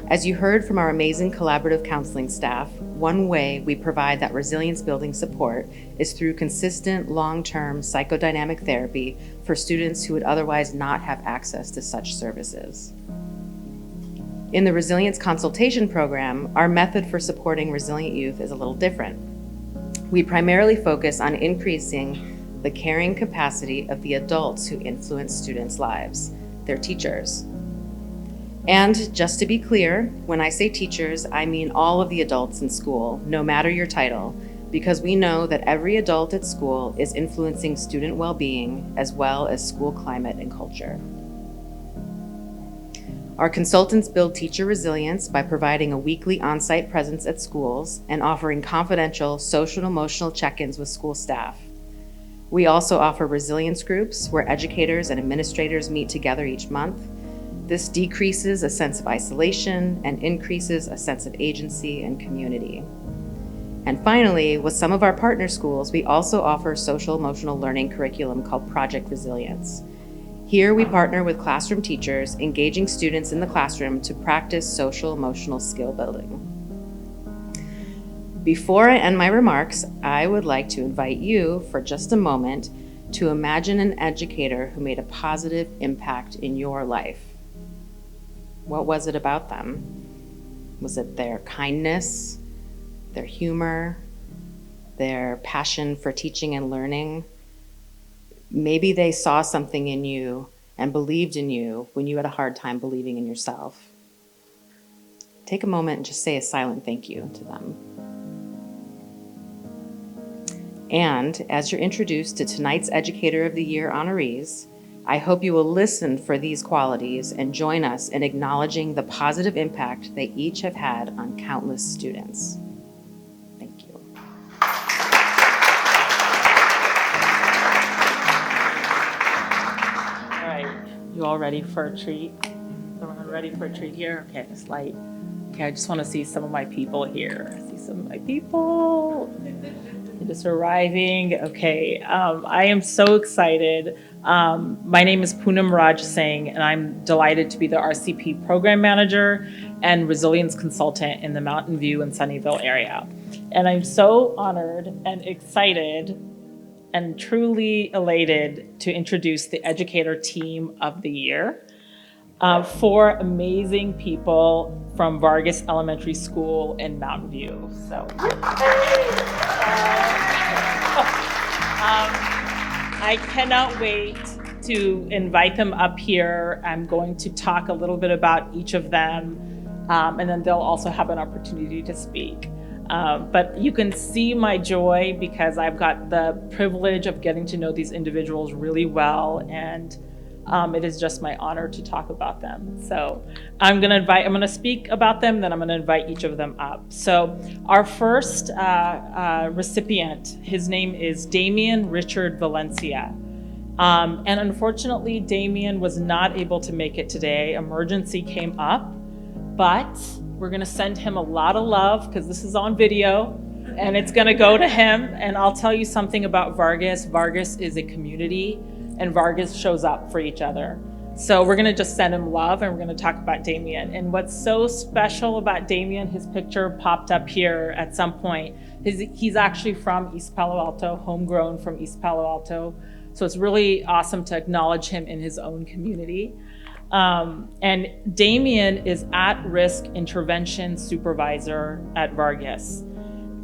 As you heard from our amazing collaborative counseling staff, one way we provide that resilience building support is through consistent long-term psychodynamic therapy for students who would otherwise not have access to such services. In the Resilience Consultation Program, our method for supporting resilient youth is a little different. We primarily focus on increasing the caring capacity of the adults who influence students' lives, their teachers. And just to be clear, when I say teachers, I mean all of the adults in school, no matter your title, because we know that every adult at school is influencing student well-being as well as school climate and culture. Our consultants build teacher resilience by providing a weekly on-site presence at schools and offering confidential social and emotional check-ins with school staff. We also offer resilience groups where educators and administrators meet together each month. This decreases a sense of isolation and increases a sense of agency and community. And finally, with some of our partner schools, we also offer social emotional learning curriculum called Project Resilience. Here we partner with classroom teachers, engaging students in the classroom to practice social emotional skill building. Before I end my remarks, I would like to invite you for just a moment to imagine an educator who made a positive impact in your life. What was it about them? Was it their kindness, their humor, their passion for teaching and learning? Maybe they saw something in you and believed in you when you had a hard time believing in yourself. Take a moment and just say a silent thank you to them. And as you're introduced to tonight's Educator of the Year honorees, I hope you will listen for these qualities and join us in acknowledging the positive impact they each have had on countless students. Thank you. All right, you all ready for a treat? Everyone ready for a treat here? Okay, this light. Okay, I just want to see some of my people here. I see some of my people. They're just arriving. Okay, I am so excited. My name is Poonam Raj Singh, and I'm delighted to be the RCP Program Manager and Resilience Consultant in the Mountain View and Sunnyvale area. And I'm so honored and excited and truly elated to introduce the Educator Team of the Year. 4 amazing people from Vargas Elementary School in Mountain View. So, I cannot wait to invite them up here. I'm going to talk a little bit about each of them, and then they'll also have an opportunity to speak. But you can see my joy because I've got the privilege of getting to know these individuals really well, and it is just my honor to talk about them. So I'm gonna speak about them, then I'm gonna invite each of them up. So our first recipient, his name is Damian Richard Valencia. And unfortunately, Damian was not able to make it today. Emergency came up, but we're gonna send him a lot of love because this is on video and it's gonna go to him. And I'll tell you something about Vargas. Vargas is a community, and Vargas shows up for each other. So we're gonna just send him love, and we're gonna talk about Damian. And what's so special about Damian, his picture popped up here at some point, he's actually from East Palo Alto, homegrown from East Palo Alto. So it's really awesome to acknowledge him in his own community. And Damian is at-risk intervention supervisor at Vargas.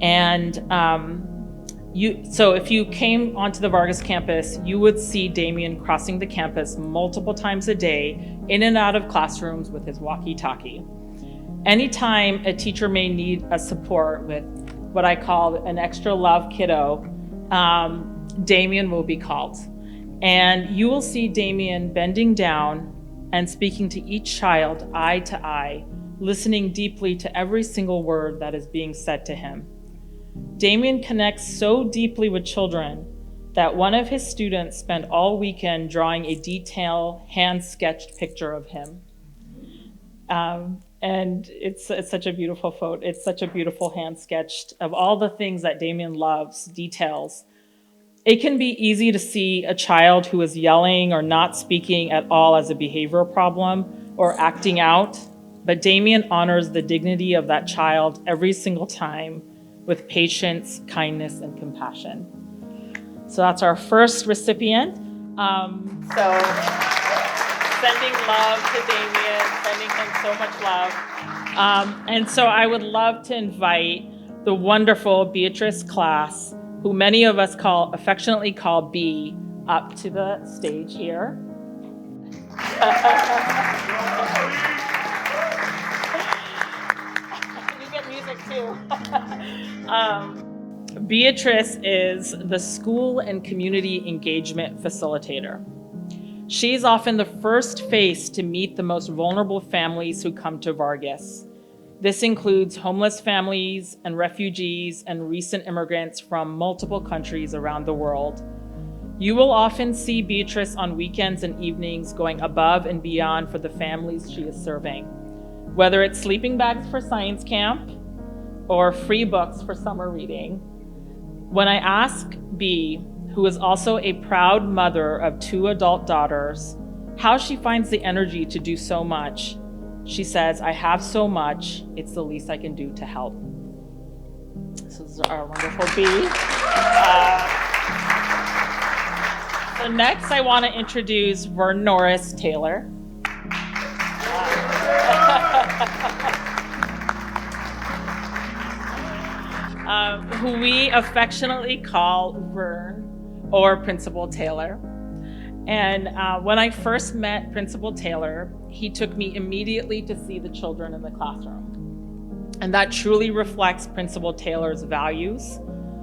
And so if you came onto the Vargas campus, you would see Damian crossing the campus multiple times a day, in and out of classrooms with his walkie-talkie. Anytime a teacher may need a support with what I call an extra love kiddo, Damian will be called. And you will see Damian bending down and speaking to each child eye to eye, listening deeply to every single word that is being said to him. Damian connects so deeply with children that one of his students spent all weekend drawing a detailed hand-sketched picture of him. And it's such a beautiful photo. It's such a beautiful hand-sketched of all the things that Damian loves, details. It can be easy to see a child who is yelling or not speaking at all as a behavioral problem or acting out, but Damian honors the dignity of that child every single time with patience, kindness, and compassion. So that's our first recipient. So sending love to Damian, sending him so much love. And so I would love to invite the wonderful Beatrice class, who many of us affectionately call B, up to the stage here. You get music too. Beatrice is the school and community engagement facilitator. She's often the first face to meet the most vulnerable families who come to Vargas. This includes homeless families and refugees and recent immigrants from multiple countries around the world. You will often see Beatrice on weekends and evenings going above and beyond for the families she is serving, whether it's sleeping bags for science camp or free books for summer reading. When I ask B, who is also a proud mother of 2 adult daughters, how she finds the energy to do so much, she says, "I have so much, it's the least I can do to help." This is our wonderful B. So next, I want to introduce Vern Norris Taylor. Who we affectionately call Vern or Principal Taylor. And when I first met Principal Taylor, he took me immediately to see the children in the classroom. And that truly reflects Principal Taylor's values,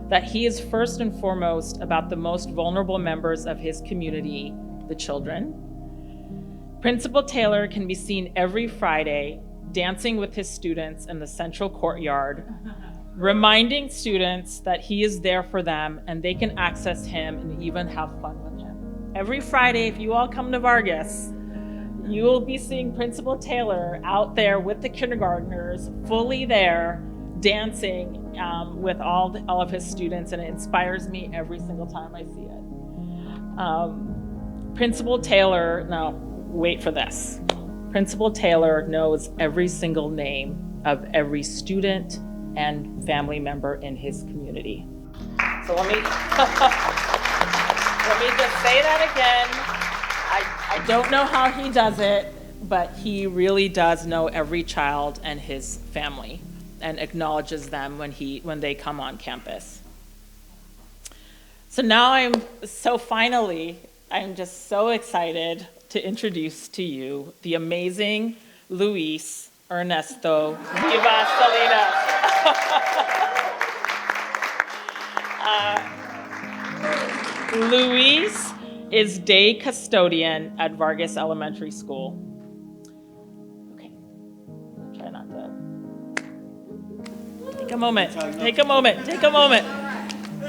that he is first and foremost about the most vulnerable members of his community, the children. Principal Taylor can be seen every Friday dancing with his students in the central courtyard, reminding students that he is there for them and they can access him and even have fun with him. Every Friday, if you all come to Vargas, you will be seeing Principal Taylor out there with the kindergartners, fully there, dancing with all of his students, and it inspires me every single time I see it. Principal Taylor, now wait for this. Principal Taylor knows every single name of every student and family member in his community. So let me just say that again. I don't know how he does it, but he really does know every child and his family and acknowledges them when they come on campus. So now I'm just so excited to introduce to you the amazing Luis Ernesto Vivas Salinas. Luis is day custodian at Vargas Elementary School. Okay, try not to. Take a moment.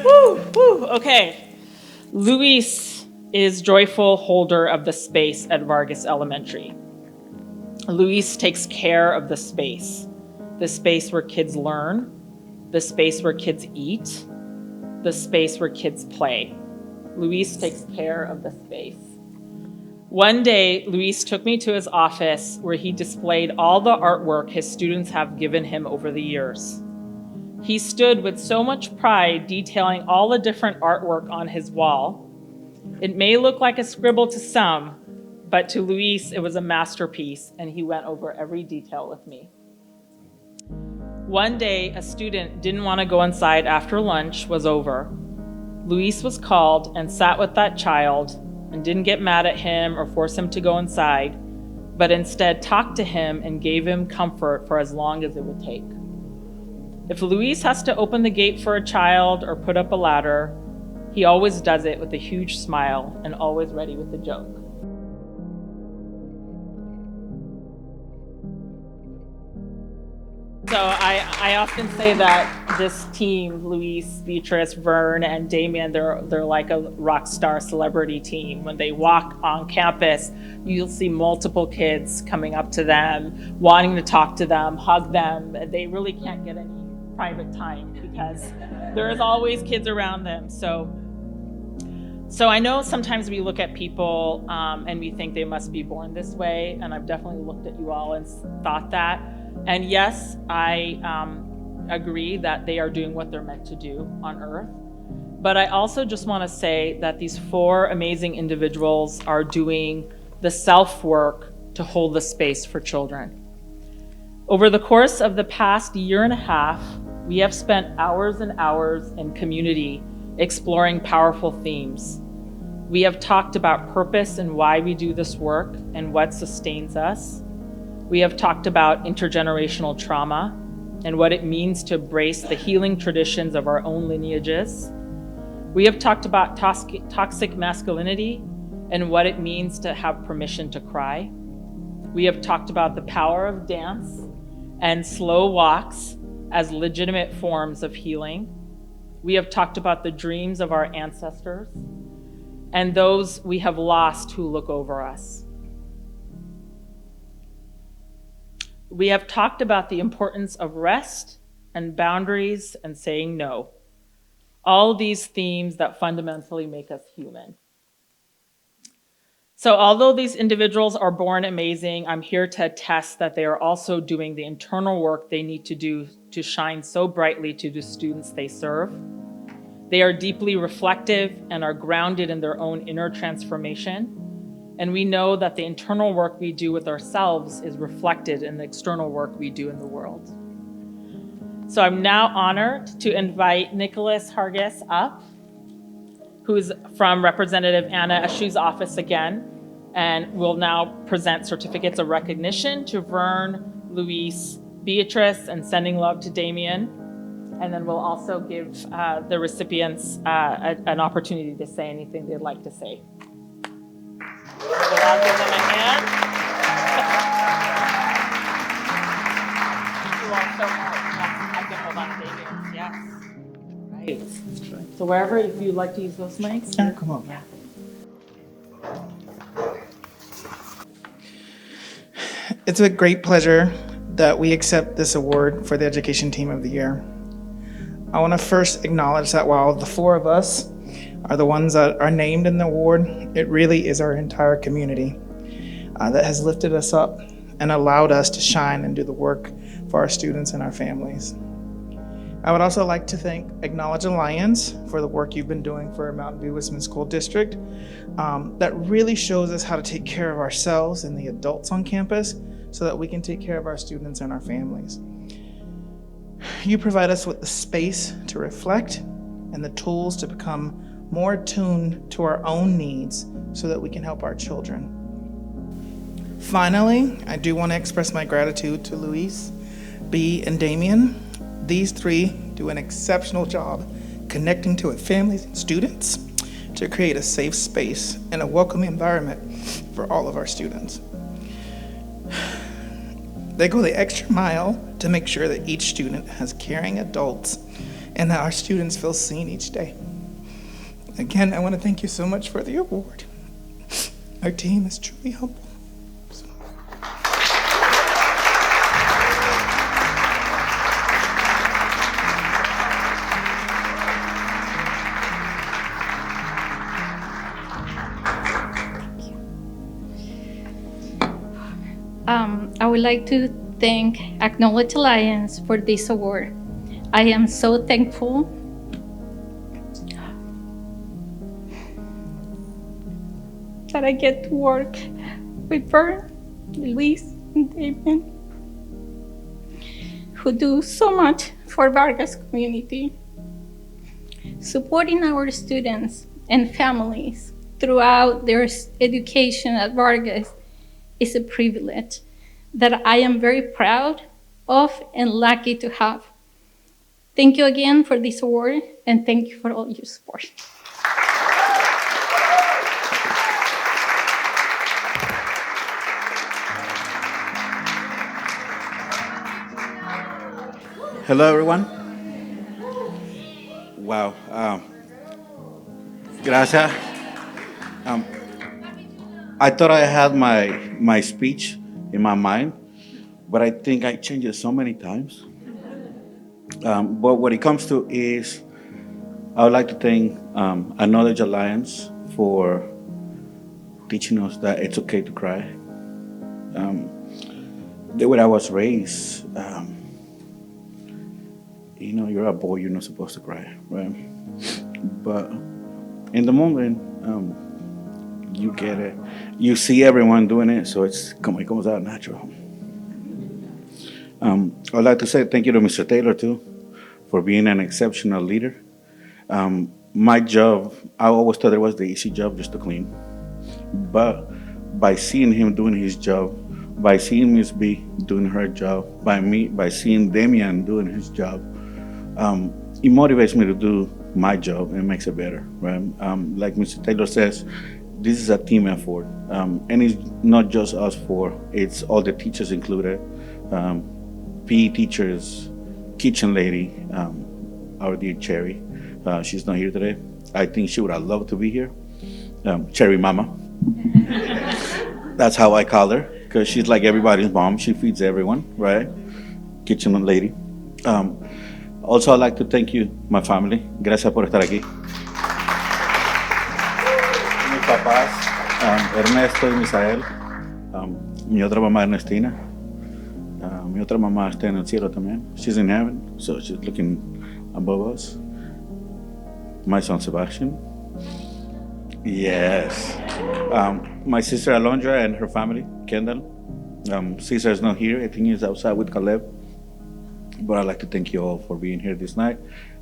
Woo, okay. Luis is joyful holder of the space at Vargas Elementary. Luis takes care of the space where kids learn, the space where kids eat, the space where kids play. Luis takes care of the space. One day, Luis took me to his office where he displayed all the artwork his students have given him over the years. He stood with so much pride detailing all the different artwork on his wall. It may look like a scribble to some, but to Luis, it was a masterpiece, and he went over every detail with me. One day, a student didn't want to go inside after lunch was over. Luis was called and sat with that child and didn't get mad at him or force him to go inside, but instead talked to him and gave him comfort for as long as it would take. If Luis has to open the gate for a child or put up a ladder, he always does it with a huge smile and always ready with a joke. So I often say that this team, Luis, Beatrice, Vern, and Damien, they're like a rock star celebrity team. When they walk on campus, you'll see multiple kids coming up to them, wanting to talk to them, hug them. They really can't get any private time because there's always kids around them. So I know sometimes we look at people and we think they must be born this way, and I've definitely looked at you all and thought that. And yes, I agree that they are doing what they're meant to do on Earth. But I also just want to say that these 4 amazing individuals are doing the self-work to hold the space for children. Over the course of the past year and a half, we have spent hours and hours in community exploring powerful themes. We have talked about purpose and why we do this work and what sustains us. We have talked about intergenerational trauma and what it means to embrace the healing traditions of our own lineages. We have talked about toxic masculinity and what it means to have permission to cry. We have talked about the power of dance and slow walks as legitimate forms of healing. We have talked about the dreams of our ancestors and those we have lost who look over us. We have talked about the importance of rest and boundaries and saying no. All these themes that fundamentally make us human. So although these individuals are born amazing, I'm here to attest that they are also doing the internal work they need to do to shine so brightly to the students they serve. They are deeply reflective and are grounded in their own inner transformation. And we know that the internal work we do with ourselves is reflected in the external work we do in the world. So I'm now honored to invite Nicholas Hargis up, who's from Representative Anna Ashu's office again, and will now present certificates of recognition to Vern, Luis, Beatrice, and sending love to Damien. And then we'll also give the recipients an opportunity to say anything they'd like to say. So I'll give them a hand. You also I can hold on to Damien. Yes. Right. So wherever, if you'd like to use those mics. Yeah, come on. Yeah. It's a great pleasure that we accept this award for the Education Team of the Year. I want to first acknowledge that while the four of us are the ones that are named in the award, it really is our entire community that has lifted us up and allowed us to shine and do the work for our students and our families. I would also like to acknowledge Alliance for the work you've been doing for Mountain View Wisman School District. That really shows us how to take care of ourselves and the adults on campus so that we can take care of our students and our families. You provide us with the space to reflect and the tools to become more attuned to our own needs so that we can help our children. Finally, I do want to express my gratitude to Luis, B, and Damien. These three do an exceptional job connecting to families and students to create a safe space and a welcoming environment for all of our students. They go the extra mile to make sure that each student has caring adults and that our students feel seen each day. Again, I want to thank you so much for the award. Our team is truly humble. I would like to acknowledge Alliance for this award. I am so thankful that I get to work with Vern, Luis, and Damien, who do so much for Vargas community. Supporting our students and families throughout their education at Vargas is a privilege that I am very proud of and lucky to have. Thank you again for this award, and thank you for all your support. Hello, everyone. Wow. Gracias. I thought I had my speech in my mind, but I think I changed it so many times. But what it comes to is, I would like to thank Acknowledge Alliance for teaching us that it's okay to cry. The way I was raised, you're a boy, you're not supposed to cry, right? But in the moment, you get it. You see everyone doing it, so it comes out natural. I'd like to say thank you to Mr. Taylor, too, for being an exceptional leader. My job, I always thought it was the easy job, just to clean. But by seeing him doing his job, by seeing Miss B doing her job, by seeing Damian doing his job, it motivates me to do my job and makes it better, right? Like Mr. Taylor says, this is a team effort, and it's not just us four, it's all the teachers included, PE teachers, kitchen lady, our dear Cherry. She's not here today. I think she would have loved to be here. Cherry Mama. That's how I call her, because she's like everybody's mom. She feeds everyone, right? Kitchen lady. Also, I'd like to thank you, my family. Gracias por estar aquí. Mis papás, Ernesto y Misael. Mi otra mamá, Ernestina. Mi otra mamá está en el cielo también. She's in heaven, so she's looking above us. my son Sebastian. Yes. My sister Alondra and her family, Kendall. Cesar is not here. I think he's outside with Caleb. But I'd like to thank you all for being here this night.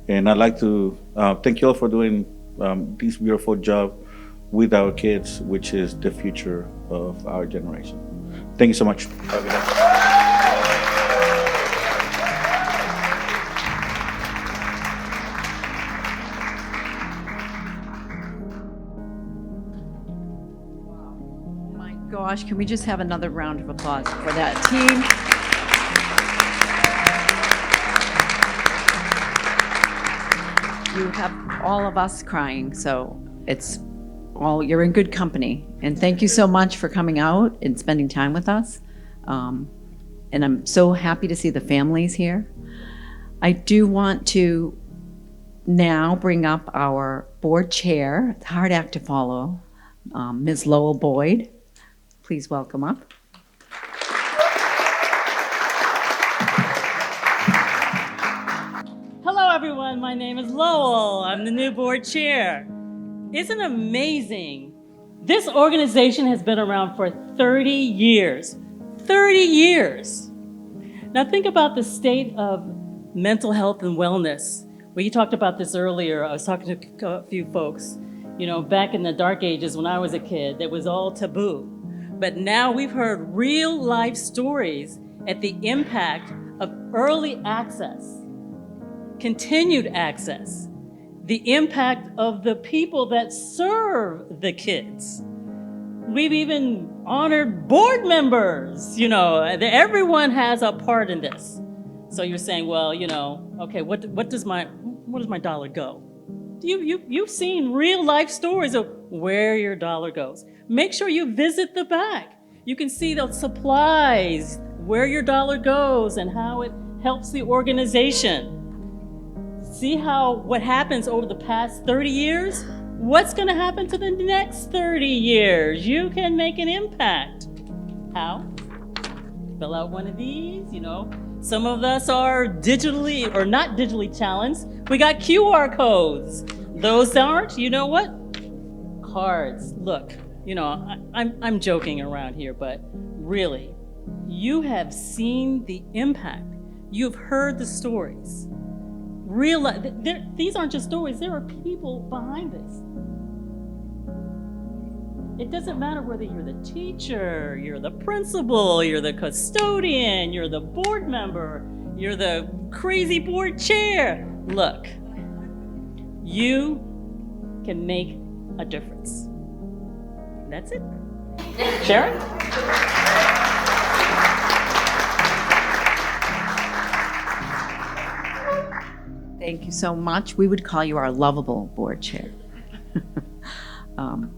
And I'd like to thank you all for doing this beautiful job with our kids, which is the future of our generation. Thank you so much. Have a good night. Gosh, can we just have another round of applause for that team? You have all of us crying, so you're in good company. And thank you so much for coming out and spending time with us. And I'm so happy to see the families here. I do want to now bring up our board chair, hard act to follow, Ms. Lowell Boyd. Please welcome up. Hello, everyone. My name is Lowell. I'm the new board chair. Isn't it amazing? This organization has been around for 30 years. 30 years. Now think about the state of mental health and wellness. Well, you talked about this earlier. I was talking to a few folks. You know, back in the dark ages when I was a kid, it was all taboo. But now we've heard real life stories at the impact of early access, continued access, the impact of the people that serve the kids. We've even honored board members, you know, everyone has a part in this. So you're saying, well, you know, okay, what does my dollar go? You've seen real life stories of where your dollar goes. Make sure you visit the back. You can see the supplies, where your dollar goes and how it helps the organization. See what happens over the past 30 years? What's gonna happen to the next 30 years? You can make an impact. How? Fill out one of these, you know. Some of us are digitally or not digitally challenged. We got QR codes. Those aren't, you know what? Cards. Look, you know, I'm joking around here, but really, you have seen the impact. You've heard the stories. These aren't just stories, there are people behind this. It doesn't matter whether you're the teacher, you're the principal, you're the custodian, you're the board member, you're the crazy board chair. Look, you can make a difference. That's it. Sharon? Thank you so much. We would call you our lovable board chair.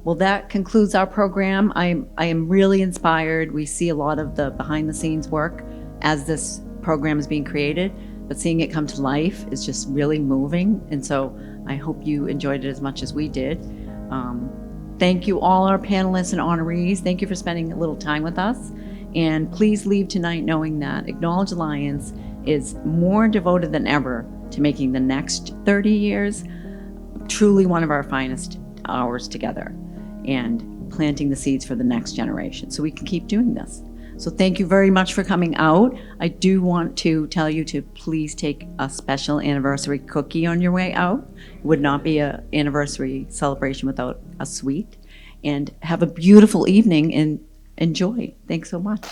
Well, that concludes our program. I am really inspired. We see a lot of the behind the scenes work as this program is being created, but seeing it come to life is just really moving. And so I hope you enjoyed it as much as we did. Thank you all our panelists and honorees. Thank you for spending a little time with us. And please leave tonight knowing that Acknowledge Alliance is more devoted than ever to making the next 30 years truly one of our finest hours together and planting the seeds for the next generation so we can keep doing this. So thank you very much for coming out. I do want to tell you to please take a special anniversary cookie on your way out. It would not be an anniversary celebration without a sweet. And have a beautiful evening and enjoy. Thanks so much.